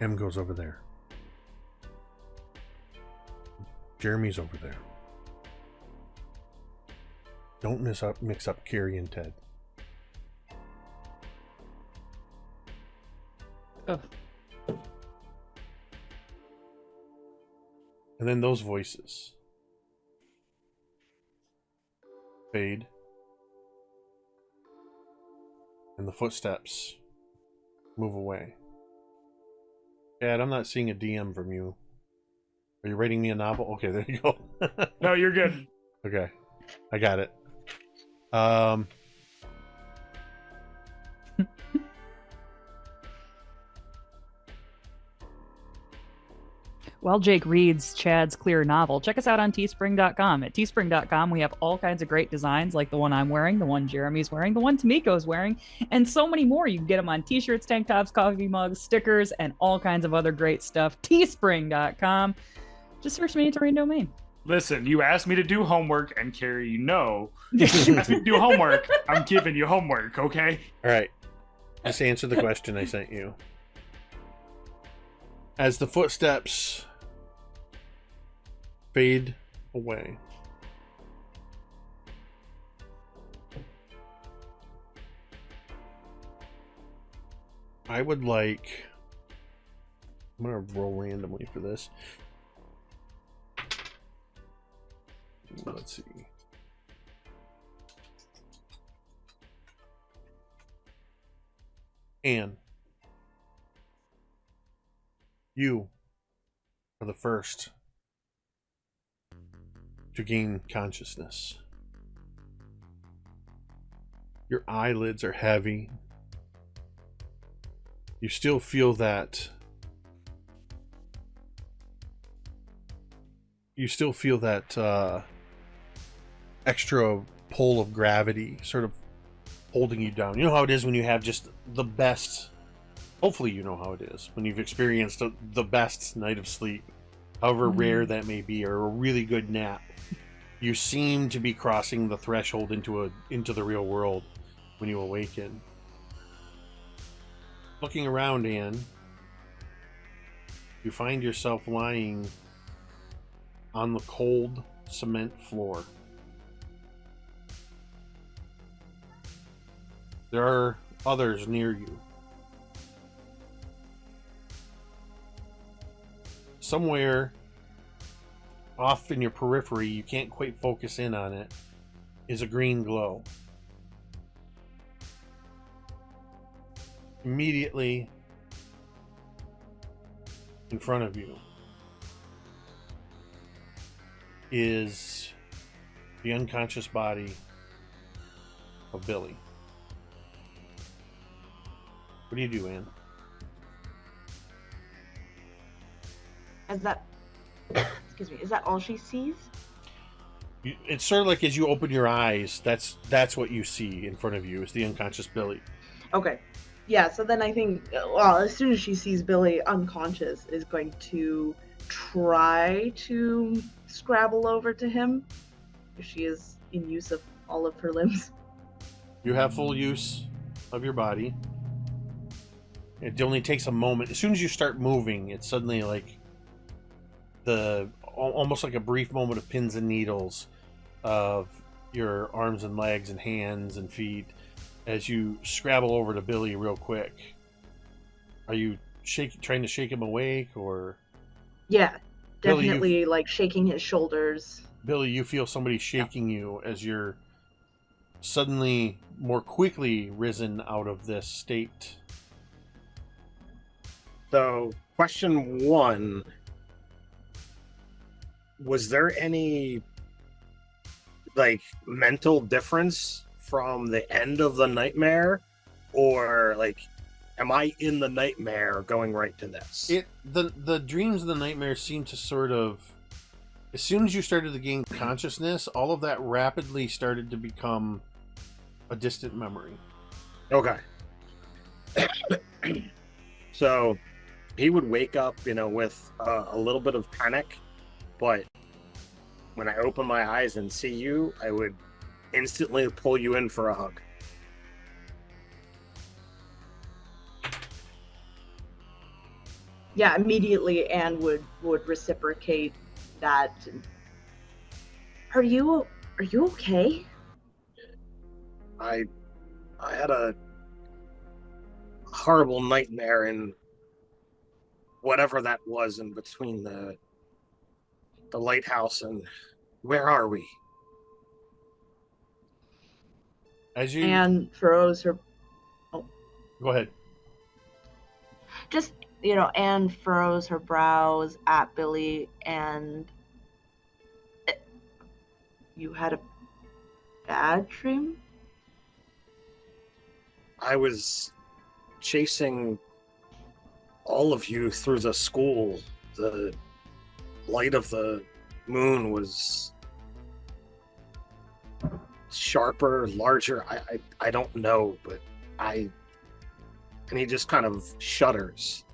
M goes over there. Jeremy's over there. Don't mix up Carrie and Ted. Oh. And then those voices fade. And the footsteps move away. Dad, I'm not seeing a DM from you. Are you writing me a novel? Okay, there you go. No, you're good. Okay, I got it. While Jake reads Chad's clear novel, check us out on teespring.com. At teespring.com, we have all kinds of great designs like the one I'm wearing, the one Jeremy's wearing, the one Tamiko's wearing, and so many more. You can get them on t-shirts, tank tops, coffee mugs, stickers, and all kinds of other great stuff. Teespring.com. Just search me to Terrain Domain. Listen, you asked me to do homework, and Carrie, you asked me to do homework. I'm giving you homework, okay? All right. Just answer the question I sent you. As the footsteps fade away, I would like... I'm going to roll randomly for this. Let's see. Anne, you are the first to gain consciousness. Your eyelids are heavy. You still feel that. Extra pull of gravity sort of holding you down. You know how it is when you have just the best, hopefully you know how it is, when you've experienced the best night of sleep, however rare that may be, or a really good nap. You seem to be crossing the threshold into the real world when you awaken. Looking around, Anne, you find yourself lying on the cold cement floor. There are others near you. Somewhere off in your periphery, you can't quite focus in on it, is a green glow. Immediately in front of you is the unconscious body of Billy. What do you do, Anne? Excuse me, is that all she sees? It's sort of like as you open your eyes, that's what you see in front of you, is the unconscious Billy. Okay. Yeah, so then I think, well, as soon as she sees Billy unconscious, is going to try to scrabble over to him. If she is in use of all of her limbs. You have full use of your body. It only takes a moment. As soon as you start moving, it's suddenly like almost like a brief moment of pins and needles of your arms and legs and hands and feet as you scrabble over to Billy real quick. Are you trying to shake him awake, or? Yeah, definitely Billy, like shaking his shoulders. Billy, you feel somebody shaking you as you're suddenly more quickly risen out of this state. So, question one, was there any like mental difference from the end of the nightmare, or like am I in the nightmare going right to this? The dreams and the nightmares seem to sort of, as soon as you started to gain consciousness, all of that rapidly started to become a distant memory. Okay. So he would wake up, with a little bit of panic, but when I open my eyes and see you, I would instantly pull you in for a hug. Yeah, immediately Anne would reciprocate that. Are you okay? I had a horrible nightmare, and whatever that was in between the lighthouse and where are we? As you Anne furrows her. go ahead. Just, Anne furrows her brows at Billy, and you had a bad dream? I was chasing all of you through the school. The light of the moon was sharper, larger. I don't know, but and he just kind of shudders.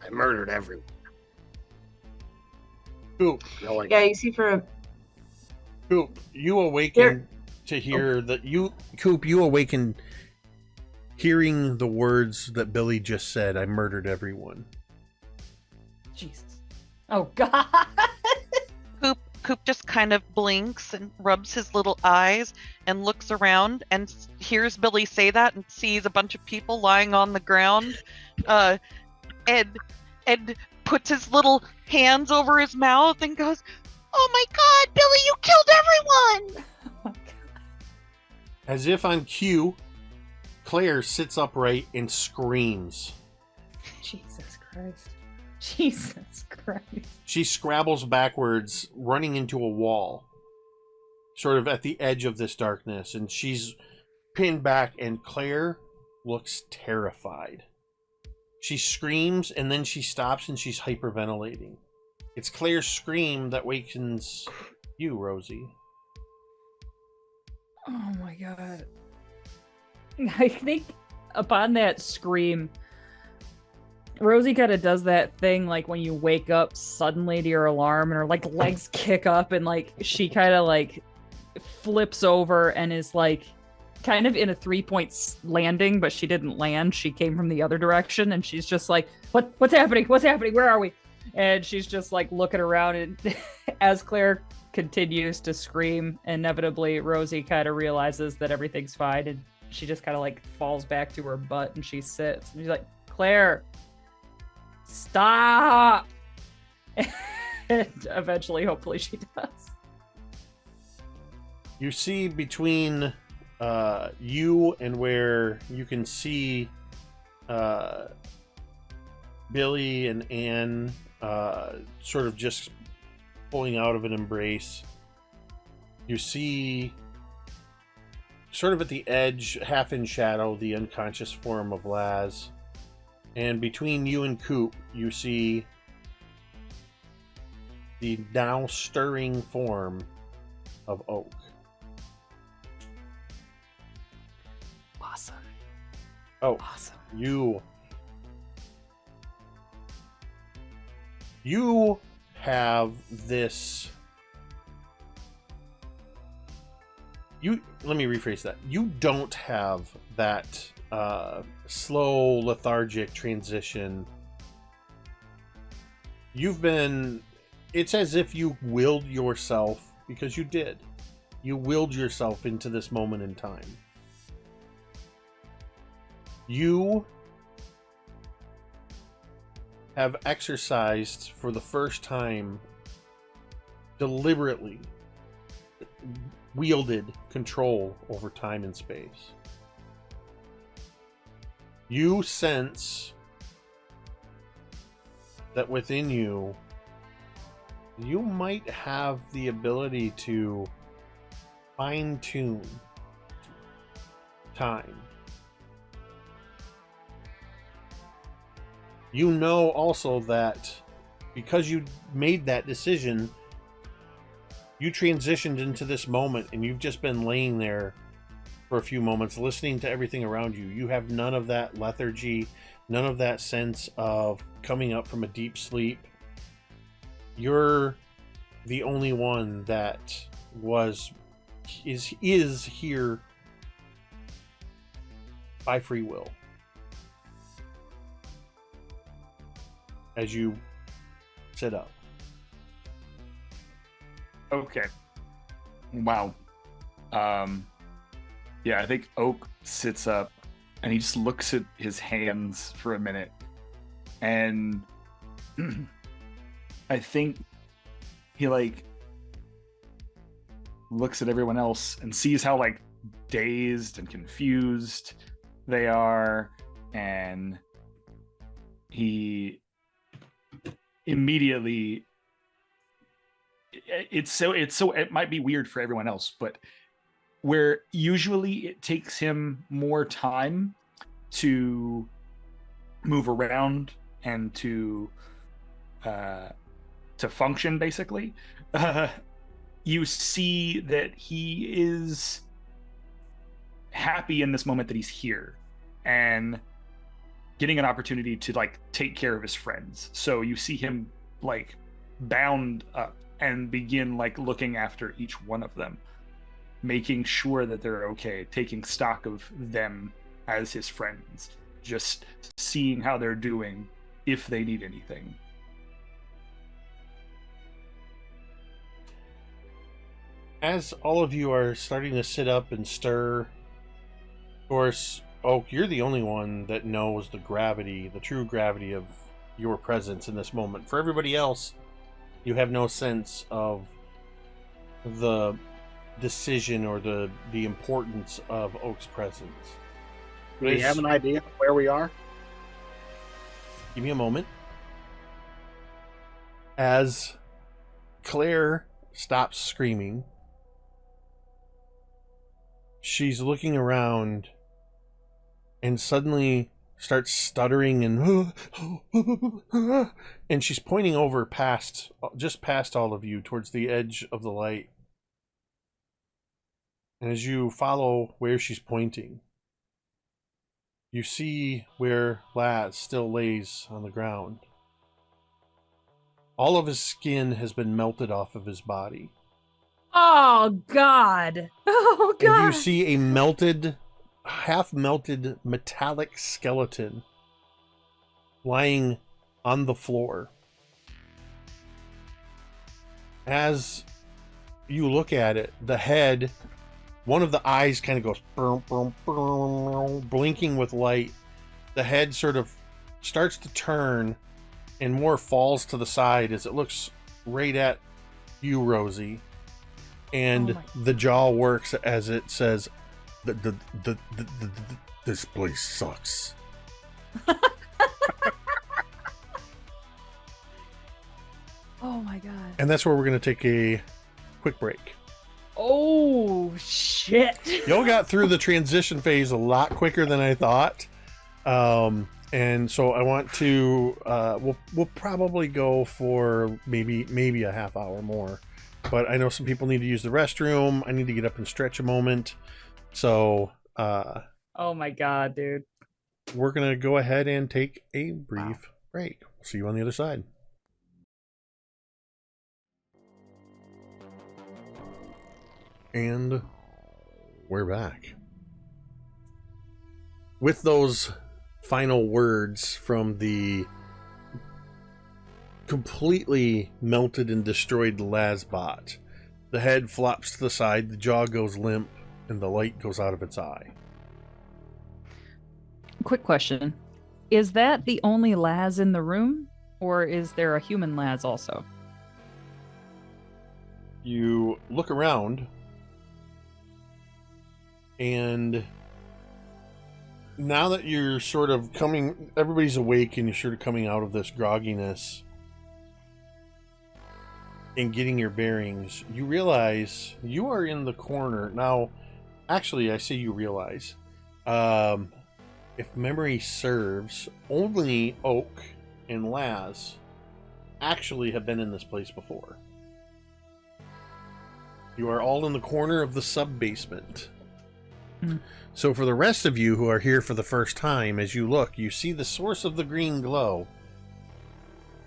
I murdered everyone. Coop, Yeah, you see Coop, you awaken to hear that you awaken hearing the words that Billy just said. I murdered everyone. Jesus. Oh God. Coop just kind of blinks and rubs his little eyes and looks around and hears Billy say that and sees a bunch of people lying on the ground, and puts his little hands over his mouth and goes, "Oh my God, Billy, you killed everyone!" Oh my God. As if on cue, Claire sits upright and screams. Jesus Christ. Jesus Christ. She scrabbles backwards, running into a wall, sort of at the edge of this darkness, and she's pinned back, and Claire looks terrified. She screams, and then she stops, and she's hyperventilating. It's Claire's scream that wakens you, Rosie. Oh my God. I think upon that scream, Rosie kind of does that thing like when you wake up suddenly to your alarm and her like legs kick up, and like she kind of like flips over and is like kind of in a 3-point landing, but she didn't land. She came from the other direction, and she's just like, what's happening? What's happening? Where are we? And she's just like looking around, and as Claire continues to scream, inevitably Rosie kind of realizes that everything's fine, and she just kind of like falls back to her butt, and she sits, and she's like, Claire, stop. And eventually, hopefully she does. You see between you and where you can see Billy and Anne sort of just pulling out of an embrace. You see sort of at the edge, half in shadow, the unconscious form of Laz. And between you and Coop, you see the now stirring form of Oak. Awesome. Oh, Awesome. You have this. Let me rephrase that. You don't have that slow, lethargic transition. It's as if you willed yourself, because you did. You willed yourself into this moment in time. You have exercised for the first time, deliberately wielded control over time and space. You sense that within you, you might have the ability to fine-tune time. You know also that because you made that decision, you transitioned into this moment and you've just been laying there for a few moments listening to everything around you. You have none of that lethargy, none of that sense of coming up from a deep sleep. You're the only one that is here by free will. As you sit up. Okay. Wow. Yeah, I think Oak sits up and he just looks at his hands for a minute. And I think he looks at everyone else and sees how dazed and confused they are, and he immediately it might be weird for everyone else, but where usually it takes him more time to move around and to function, basically, you see that he is happy in this moment that he's here and getting an opportunity to take care of his friends. So you see him bound up and begin looking after each one of them, making sure that they're okay, taking stock of them as his friends, just seeing how they're doing, if they need anything. As all of you are starting to sit up and stir, of course, Oak, you're the only one that knows the true gravity of your presence in this moment. For everybody else, you have no sense of the decision or the importance of Oak's presence. Do we have an idea of where we are? Give me a moment. As Claire stops screaming, she's looking around and suddenly starts stuttering and she's pointing over just past all of you towards the edge of the light. And as you follow where she's pointing, you see where Laz still lays on the ground. All of his skin has been melted off of his body. Oh, God. Oh, God. And you see a half-melted metallic skeleton lying on the floor. As you look at it, the head, one of the eyes kind of goes blinking with light. The head sort of starts to turn and more falls to the side as it looks right at you, Rosie. And the jaw works as it says, this place sucks. Oh my God. And that's where we're going to take a quick break. Oh, shit. Y'all got through the transition phase a lot quicker than I thought. And so I want to, we'll probably go for maybe a half hour more. But I know some people need to use the restroom. I need to get up and stretch a moment. So, oh my God, dude. We're going to go ahead and take a brief break. We'll see you on the other side. And we're back. With those final words from the completely melted and destroyed Lazbot, the head flops to the side, the jaw goes limp, and the light goes out of its eye. Quick question. Is that the only Laz in the room? Or is there a human Laz also? You look around, and now that you're sort of everybody's awake and you're sort of coming out of this grogginess, and getting your bearings, you realize you are in the corner. Now, actually, I say you realize. If memory serves, only Oak and Laz actually have been in this place before. You are all in the corner of the sub-basement. So for the rest of you who are here for the first time, as you look, you see the source of the green glow.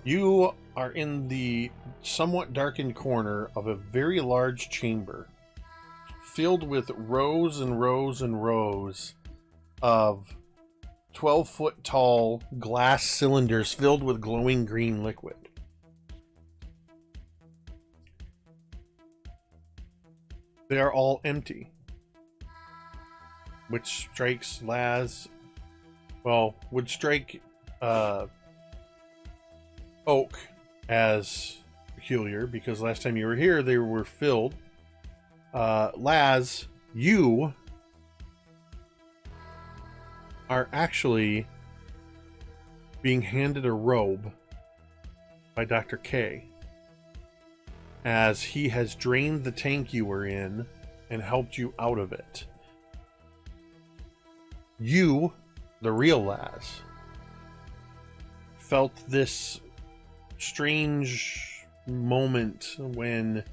You are in the somewhat darkened corner of a very large chamber filled with rows and rows and rows of 12-foot tall glass cylinders filled with glowing green liquid. They are all empty, which strikes Laz. Well, would strike Oak as peculiar, because last time you were here, they were filled. Laz, you are actually being handed a robe by Dr. K, as he has drained the tank you were in and helped you out of it. You, the real Laz, felt this strange moment when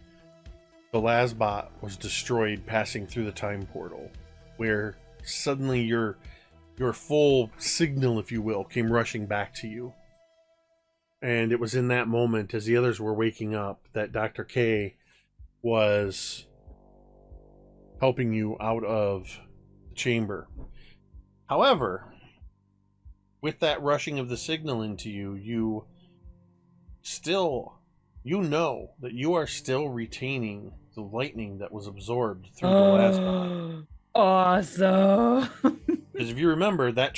the Lazbot was destroyed passing through the time portal, where suddenly your full signal, if you will, came rushing back to you. And it was in that moment, as the others were waking up, that Dr. K was helping you out of the chamber. However, with that rushing of the signal into you, you know that you are still retaining the lightning that was absorbed through the Lazbot. Awesome. Because if you remember, that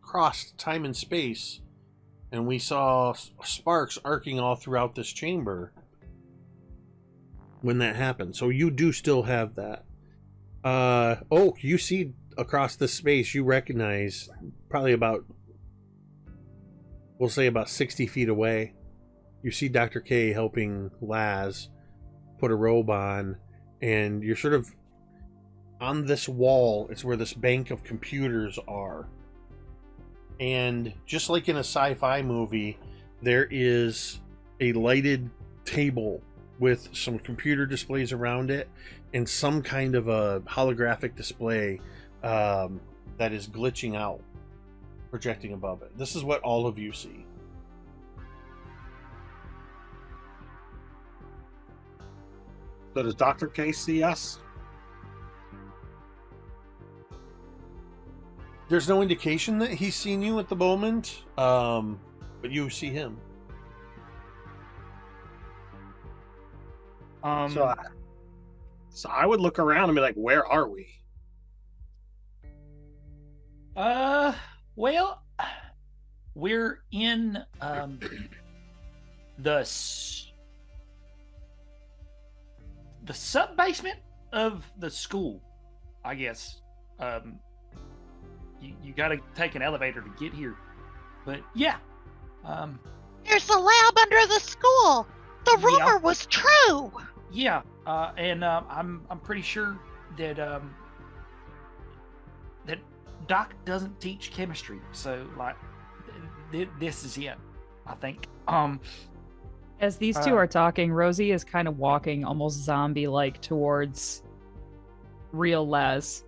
crossed time and space, and we saw sparks arcing all throughout this chamber when that happened. So you do still have that. Oak, you see across this space, you recognize probably about, we'll say about 60 feet away, you see Dr. K helping Laz put a robe on, and you're sort of on this wall. It's where this bank of computers are. And just like in a sci-fi movie, there is a lighted table with some computer displays around it and some kind of a holographic display that is glitching out, projecting above it. This is what all of you see. So does Dr. K see us? There's no indication that he's seen you at the moment, but you see him. So I would look around and be like, where are we? Well, we're in the sub basement of the school, I guess. You got to take an elevator to get here, but yeah. There's a lab under the school. The rumor was true. Yeah, and I'm pretty sure that that Doc doesn't teach chemistry, so like this is it, I think. As these two are talking, Rosie is kind of walking almost zombie-like towards real Les.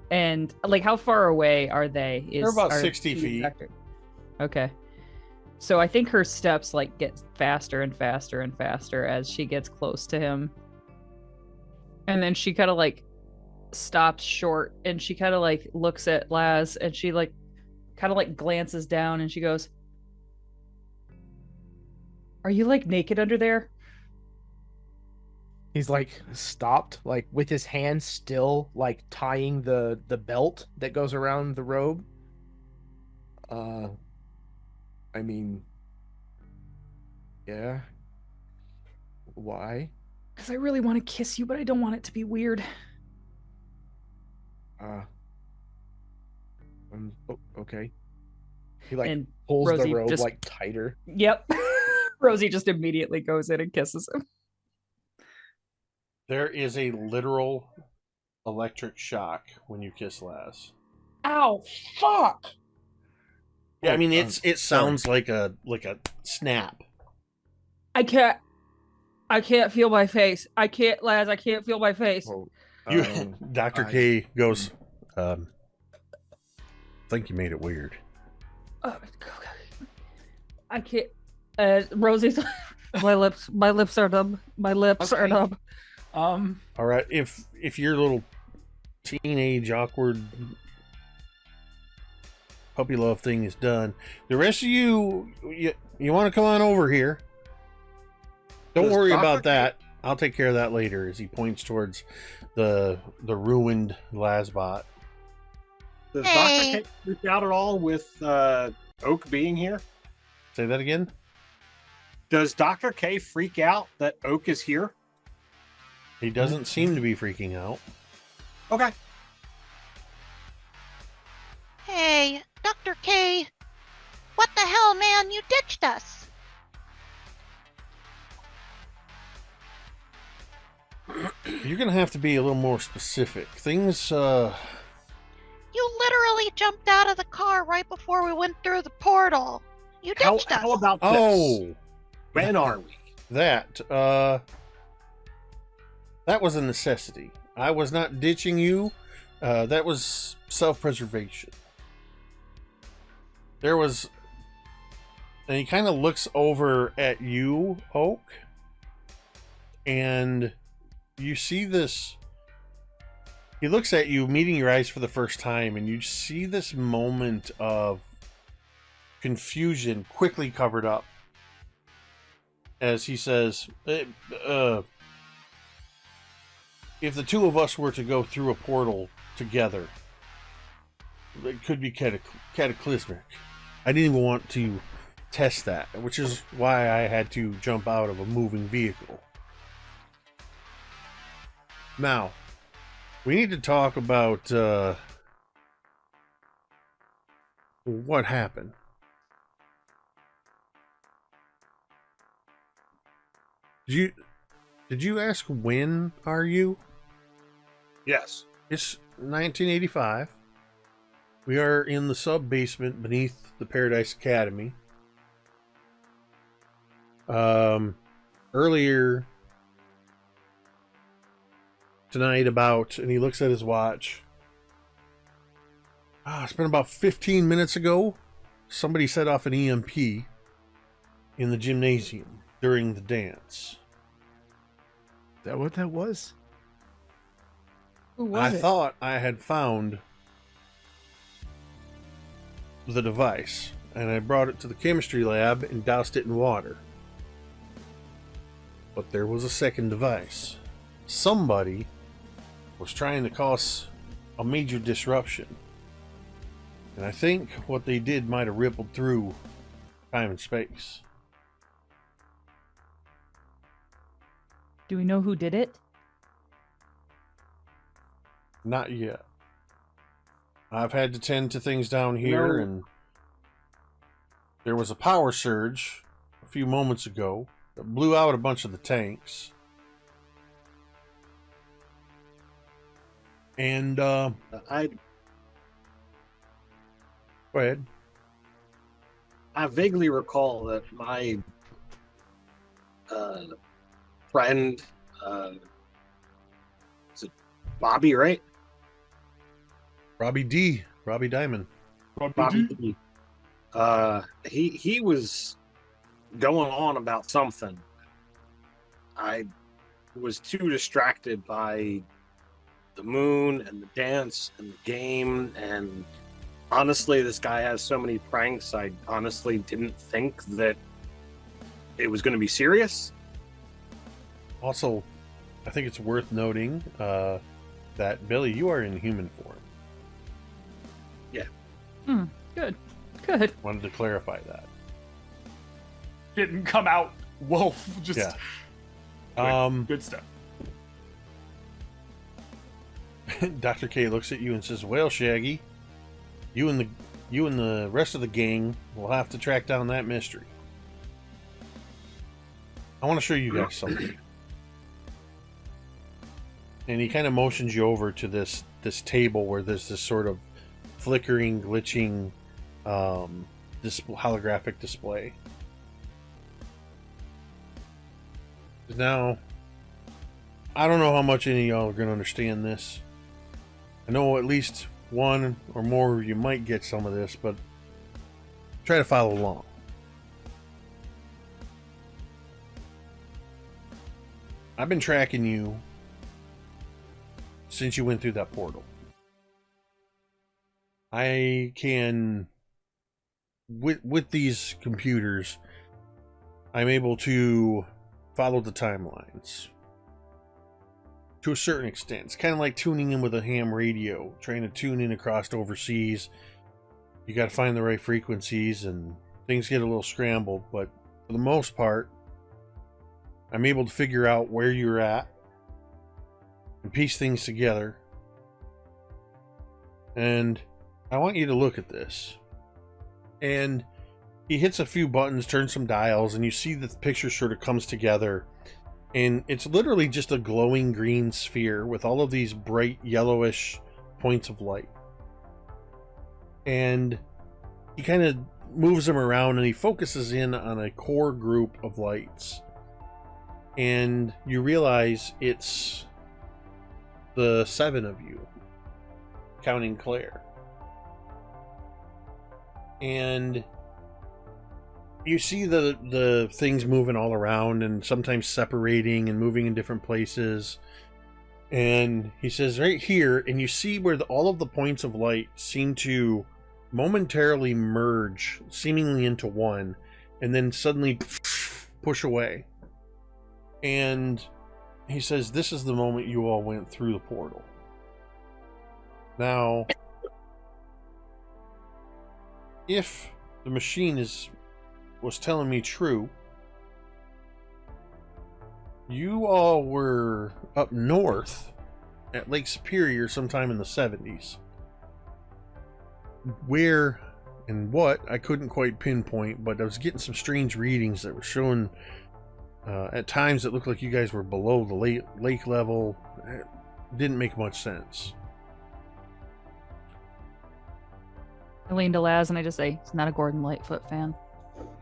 And like, how far away are they? They're about 60 feet. Okay. So I think her steps like get faster and faster and faster as she gets close to him. And then she kind of like stops short and she kind of like looks at Laz and she like kind of like glances down and she goes, "Are you like naked under there?" He's like stopped, like with his hand still like tying the belt that goes around the robe. I mean, yeah. Why? Because I really want to kiss you, but I don't want it to be weird. Okay. He like and pulls Rosie the robe just... like tighter. Yep. Rosie just immediately goes in and kisses him. There is a literal electric shock when you kiss Laz. Ow, fuck! Yeah, I mean it sounds like a snap. I can't feel my face. I can't, Laz, I can't feel my face. Well, Dr. K goes, I think you made it weird. I can't. Rosie's. my lips are numb. My lips are numb. All right, if your little teenage awkward puppy love thing is done, the rest of you want to come on over here. Don't worry about that. I'll take care of that later. As he points towards the ruined Lazbot. Does Hey. Dr. K freak out at all with Oak being here? Say that again. Does Dr. K freak out that Oak is here? He doesn't seem to be freaking out. Okay. Hey, Dr. K. What the hell, man? You ditched us. You're gonna have to be a little more specific. Things. You literally jumped out of the car right before we went through the portal. You ditched us. How about this? Oh, When are we? that was a necessity. I was not ditching you. That was self-preservation. There was, and he kind of looks over at you, Oak, and you see this. He looks at you, meeting your eyes for the first time, and you see this moment of confusion quickly covered up as he says, if the two of us were to go through a portal together, it could be cataclysmic. I didn't even want to test that, which is why I had to jump out of a moving vehicle. Now, we need to talk about what happened. Did you ask when are you? Yes. It's 1985. We are in the sub-basement beneath the Paradise Academy. Earlier tonight and he looks at his watch. It's been about 15 minutes ago. Somebody set off an EMP in the gymnasium during the dance. Is that what that was? Who was I it? thought I had found the device, and I brought it to the chemistry lab and doused it in water. But there was a second device. Somebody was trying to cause a major disruption. And I think what they did might have rippled through time and space. Do we know who did it? Not yet. I've had to tend to things down here, No. and there was a power surge a few moments ago that blew out a bunch of the tanks. And, I go ahead. vaguely recall that my friend, is it Bobby, right? Robbie Diamond. Bobby D. He was going on about something. I was too distracted by the moon and the dance and the game, and honestly, this guy has so many pranks. I honestly didn't think that it was going to be serious. Also, I think it's worth noting that, Billy, you are in human form. Good. Wanted to clarify that. Didn't come out wolf. Just Yeah. good stuff. Dr. K looks at you and says, "Well, Shaggy, you and the rest of the gang will have to track down that mystery." I want to show you guys something. And he kind of motions you over to this table where there's this sort of flickering, glitching this holographic display. Now, I don't know how much any of y'all are going to understand this. I know at least one or more of you might get some of this, but try to follow along. I've been tracking you since you went through that portal. I can, with these computers, I'm able to follow the timelines to a certain extent. It's kind of like tuning in with a ham radio, trying to tune in across overseas. You got to find the right frequencies and things get a little scrambled, but for the most part, I'm able to figure out where you're at and piece things together. And I want you to look at this. And he hits a few buttons, turns some dials, and you see the picture sort of comes together. And it's literally just a glowing green sphere with all of these bright yellowish points of light. And he kind of moves them around and he focuses in on a core group of lights. And you realize it's the 7 of you, counting Claire. And you see the things moving all around and sometimes separating and moving in different places. And he says right here, and you see where all of the points of light seem to momentarily merge seemingly into one and then suddenly push away. And he says, this is the moment you all went through the portal. Now, if the machine was telling me true, you all were up north at Lake Superior sometime in the 70s. Where and what, I couldn't quite pinpoint, but I was getting some strange readings that were showing at times it looked like you guys were below the lake level. It didn't make much sense. I lean to Laz and I just say, he's not a Gordon Lightfoot fan.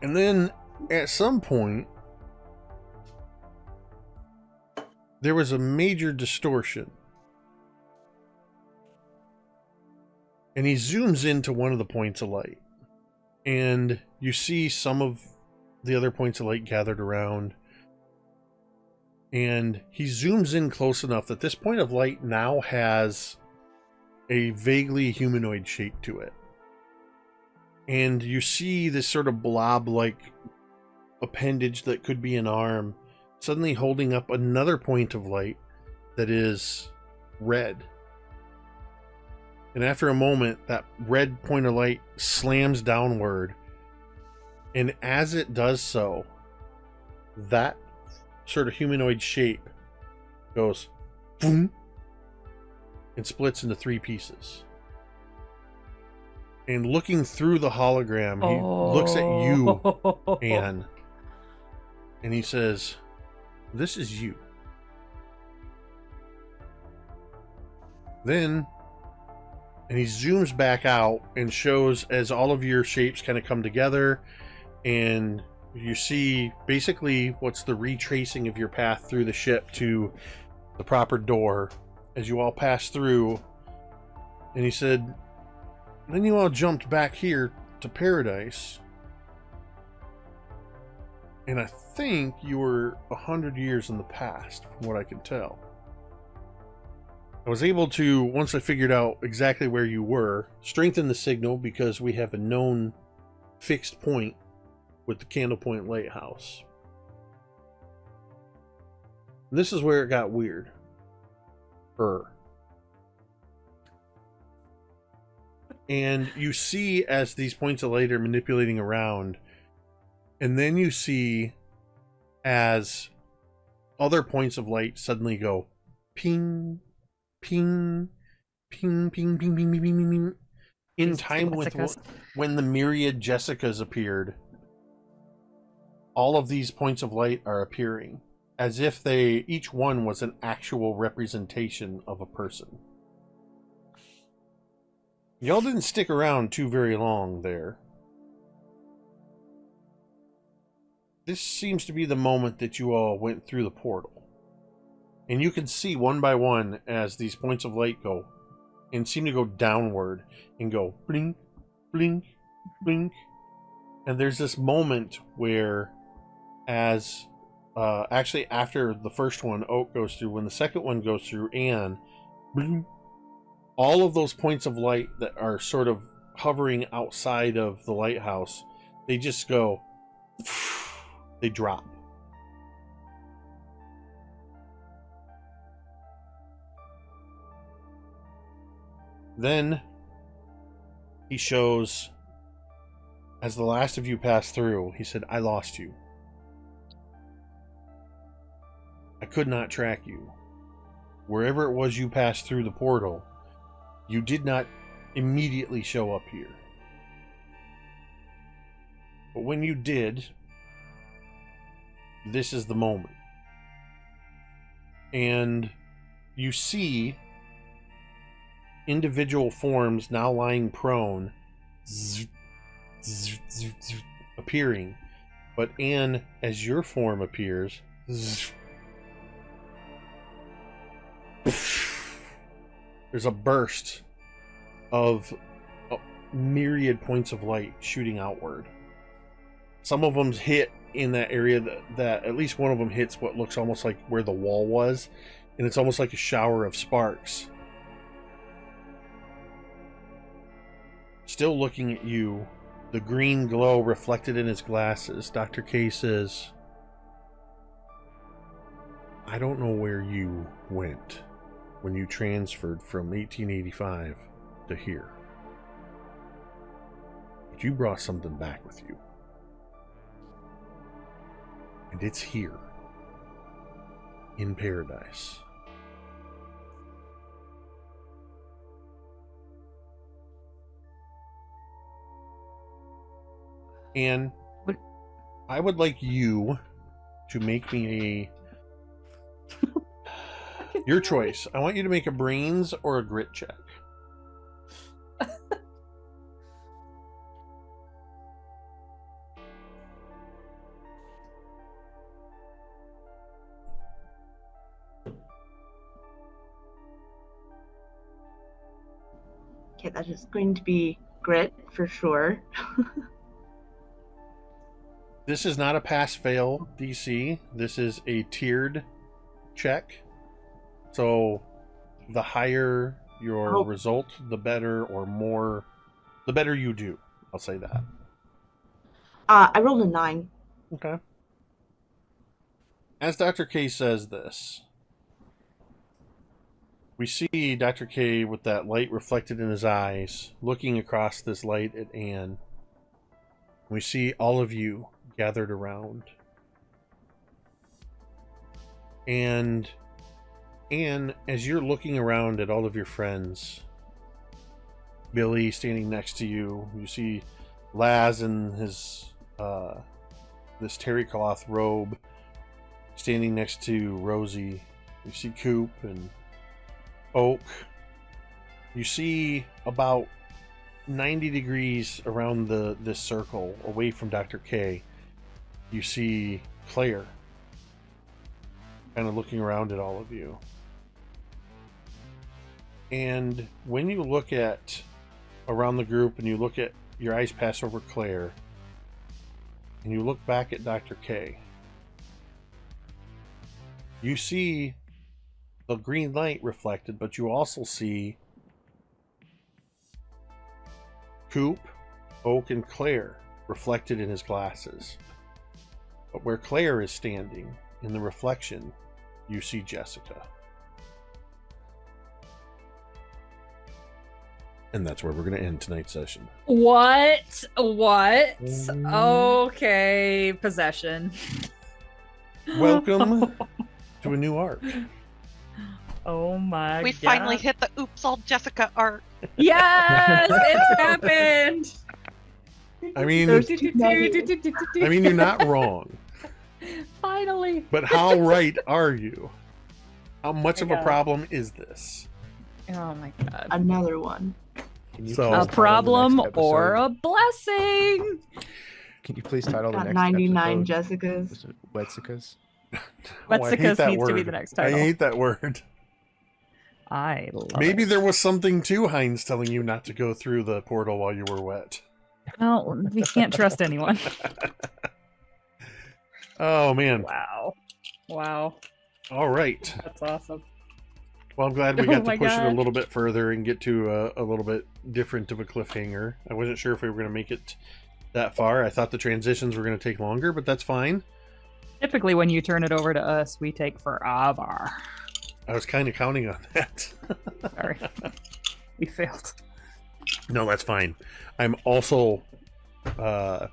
And then at some point, there was a major distortion. And he zooms into one of the points of light. And you see some of the other points of light gathered around. And he zooms in close enough that this point of light now has a vaguely humanoid shape to it. And you see this sort of blob-like appendage that could be an arm suddenly holding up another point of light that is red. And after a moment, that red point of light slams downward. And as it does so, that sort of humanoid shape goes boom and splits into 3 pieces. And looking through the hologram, he looks at you, Anne, and he says, "This is you." Then, and he zooms back out and shows as all of your shapes kind of come together, and you see basically what's the retracing of your path through the ship to the proper door as you all pass through. And he said, then you all jumped back here to Paradise. And I think you were 100 years in the past, from what I can tell. I was able to, once I figured out exactly where you were, strengthen the signal because we have a known fixed point with the Candle Point Lighthouse. This is where it got weird. And you see as these points of light are manipulating around, and then you see as other points of light suddenly go ping, ping, ping, ping, ping, ping, ping, ping, ping, in time with when the myriad Jessicas appeared. all of these points of light are appearing, as if each one was an actual representation of a person. Y'all didn't stick around too very long there. This seems to be the moment that you all went through the portal. And you can see one by one as these points of light go and seem to go downward and go blink, blink, blink. And there's this moment where actually after the first one Oak goes through, when the second one goes through Anne, blink, all of those points of light that are sort of hovering outside of the lighthouse, they just go, they drop. Then he shows, as the last of you pass through, he said, I lost you. I could not track you. Wherever it was you passed through the portal, you did not immediately show up here. But when you did, this is the moment. And you see individual forms now lying prone, appearing. But Anne, as your form appears, there's a burst of myriad points of light shooting outward. Some of them hit in that area that at least one of them hits what looks almost like where the wall was, and it's almost like a shower of sparks. Still looking at you, the green glow reflected in his glasses, Dr. K says, I don't know where you went when you transferred from 1885 to here, but you brought something back with you. And it's here, in Paradise. And I would like you to make me your choice. I want you to make a brains or a grit check. Okay, that is going to be grit for sure. This is not a pass-fail DC. This is a tiered check. So the higher your result, the better or more, the better you do. I'll say that. I rolled a 9. Okay. As Dr. K says this, we see Dr. K with that light reflected in his eyes, looking across this light at Anne. We see all of you gathered around. And Anne, as you're looking around at all of your friends, Billy standing next to you, you see Laz in his this terry cloth robe standing next to Rosie. You see Coop and Oak. You see about 90 degrees around this circle away from Dr. K. You see Claire kind of looking around at all of you. And when you look at around the group and you look at your eyes pass over Claire and you look back at Dr. K, you see the green light reflected, but you also see Coop, Oak, and Claire reflected in his glasses. But where Claire is standing, in the reflection, you see Jessica. And that's where we're going to end tonight's session. What? Okay, possession. Welcome to a new arc. Oh my god. We finally hit the Oops All Jessica arc. Yes, it's happened. I mean, you're not wrong. Finally. But how right are you? How much of a Yeah. problem is this? Oh my god. Another one. Can you So- please A title the problem next or episode- a blessing. Can you please title the Got next 99 episode? Jessicas. Was it Wetsicas? Oh, I hate Wetsicas that needs to be word. the next I title. hate that word. I love Maybe it. there was something to Heinz telling you not to go through the portal while you were wet. No, we can't trust anyone. Oh, man. Wow. Wow. All right. That's awesome. Well, I'm glad we Oh got to my push it a God. little bit further and get to a little bit different of a cliffhanger. I wasn't sure if we were going to make it that far. I thought the transitions were going to take longer, but that's fine. Typically, when you turn it over to us, we take forever. I was kind of counting on that. Sorry. We failed. No, that's fine. I'm also at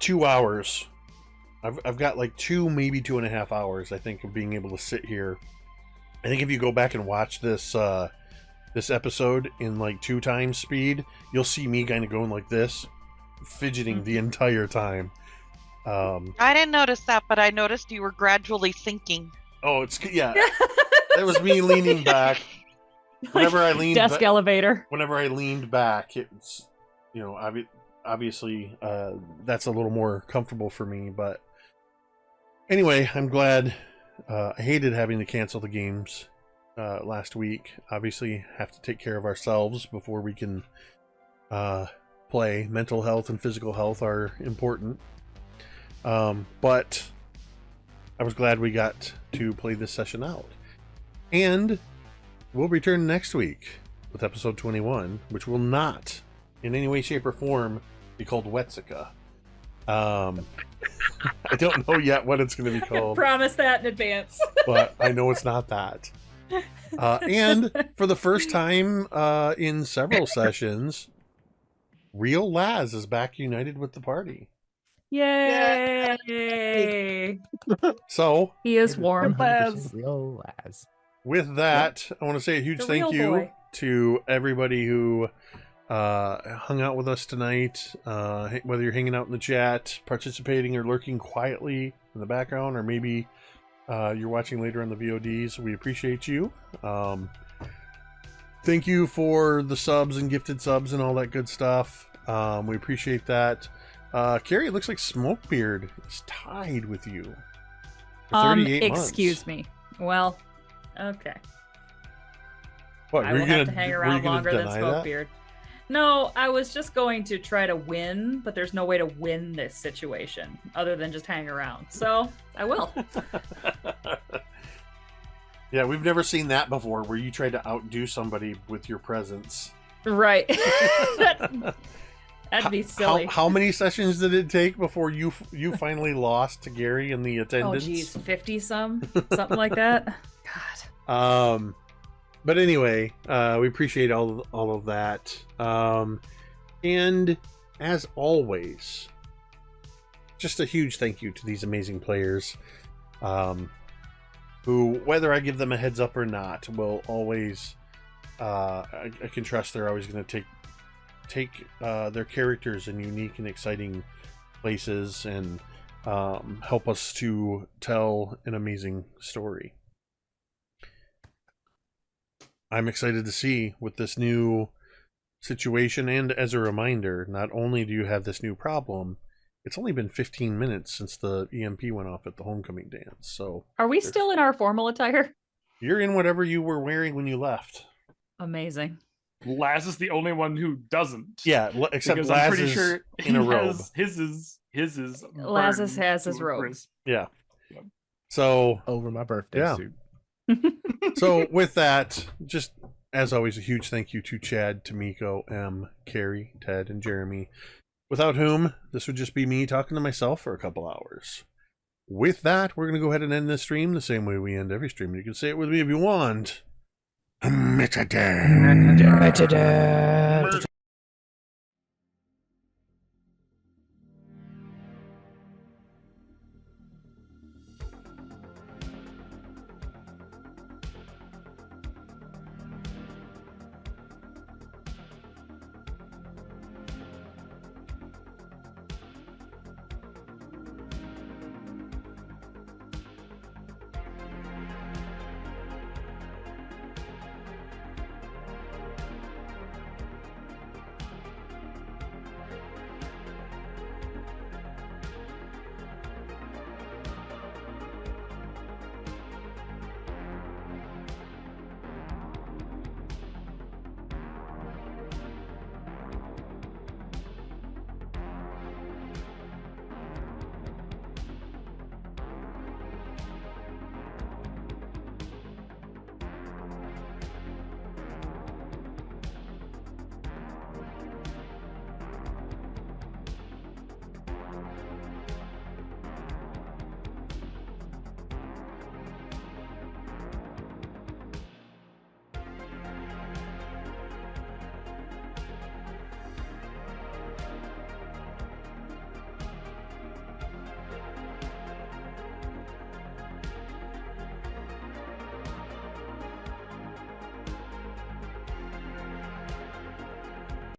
2 hours. I've got like 2, maybe 2.5 hours, I think, of being able to sit here. I think if you go back and watch this this episode in like 2 times speed, you'll see me kind of going like this, fidgeting the entire time. I didn't notice that, but I noticed you were gradually sinking. Oh, it's yeah. That was me leaning back. Whenever I leaned Desk elevator. Whenever I leaned back, it's, you know, obviously that's a little more comfortable for me. But anyway, I'm glad. I hated having to cancel the games last week. Obviously, have to take care of ourselves before we can play. Mental health and physical health are important. But I was glad we got to play this session out. And we'll return next week with episode 21, which will not in any way, shape, or form be called Wetsica. I don't know yet what it's going to be called, Promise that in advance. but I know it's not that. And for the first time in several sessions, Real Laz is back united with the party. Yay! So, He is warm. 100% Real Laz. with that, I want to say a huge The thank real you boy. to everybody who hung out with us tonight, whether you're hanging out in the chat, participating, or lurking quietly in the background, or maybe you're watching later on the VODs. We appreciate you. Thank you for the subs and gifted subs and all that good stuff. We appreciate that. Carrie, it looks like Smokebeard is tied with you for 38 months. Excuse me. Well, okay. What, I were will you have to gonna- hang were you around gonna longer than deny that? Smokebeard. No, I was just going to try to win, but there's no way to win this situation other than just hang around. So I will. Yeah, we've never seen that before, where you try to outdo somebody with your presence. Right. That'd be silly. How many sessions did it take before you finally lost to Gary in the Oh, attendance? geez, 50 something like that. God. But anyway, we appreciate all of that. And as always, just a huge thank you to these amazing players, who, whether I give them a heads up or not, will always, I can trust they're always going to take their characters in unique and exciting places and help us to tell an amazing story. I'm excited to see with this new situation, and as a reminder, not only do you have this new problem, it's only been 15 minutes since the EMP went off at the homecoming dance. So Are we still in our formal attire? you're in whatever you were wearing when you left. Amazing. Laz is the only one who doesn't. Yeah, except because Laz I'm pretty is sure in a robe. his is Laz burned has his to a robe. crisp. Yeah. So Over my birthday Yeah. suit. So with that, just as always, a huge thank you to Chad, Tamiko, M, Carrie, Ted, and Jeremy, without whom this would just be me talking to myself for a couple hours. With that, we're going to go ahead and end this stream the same way we end every stream. You can say it with me if you want. Metadata.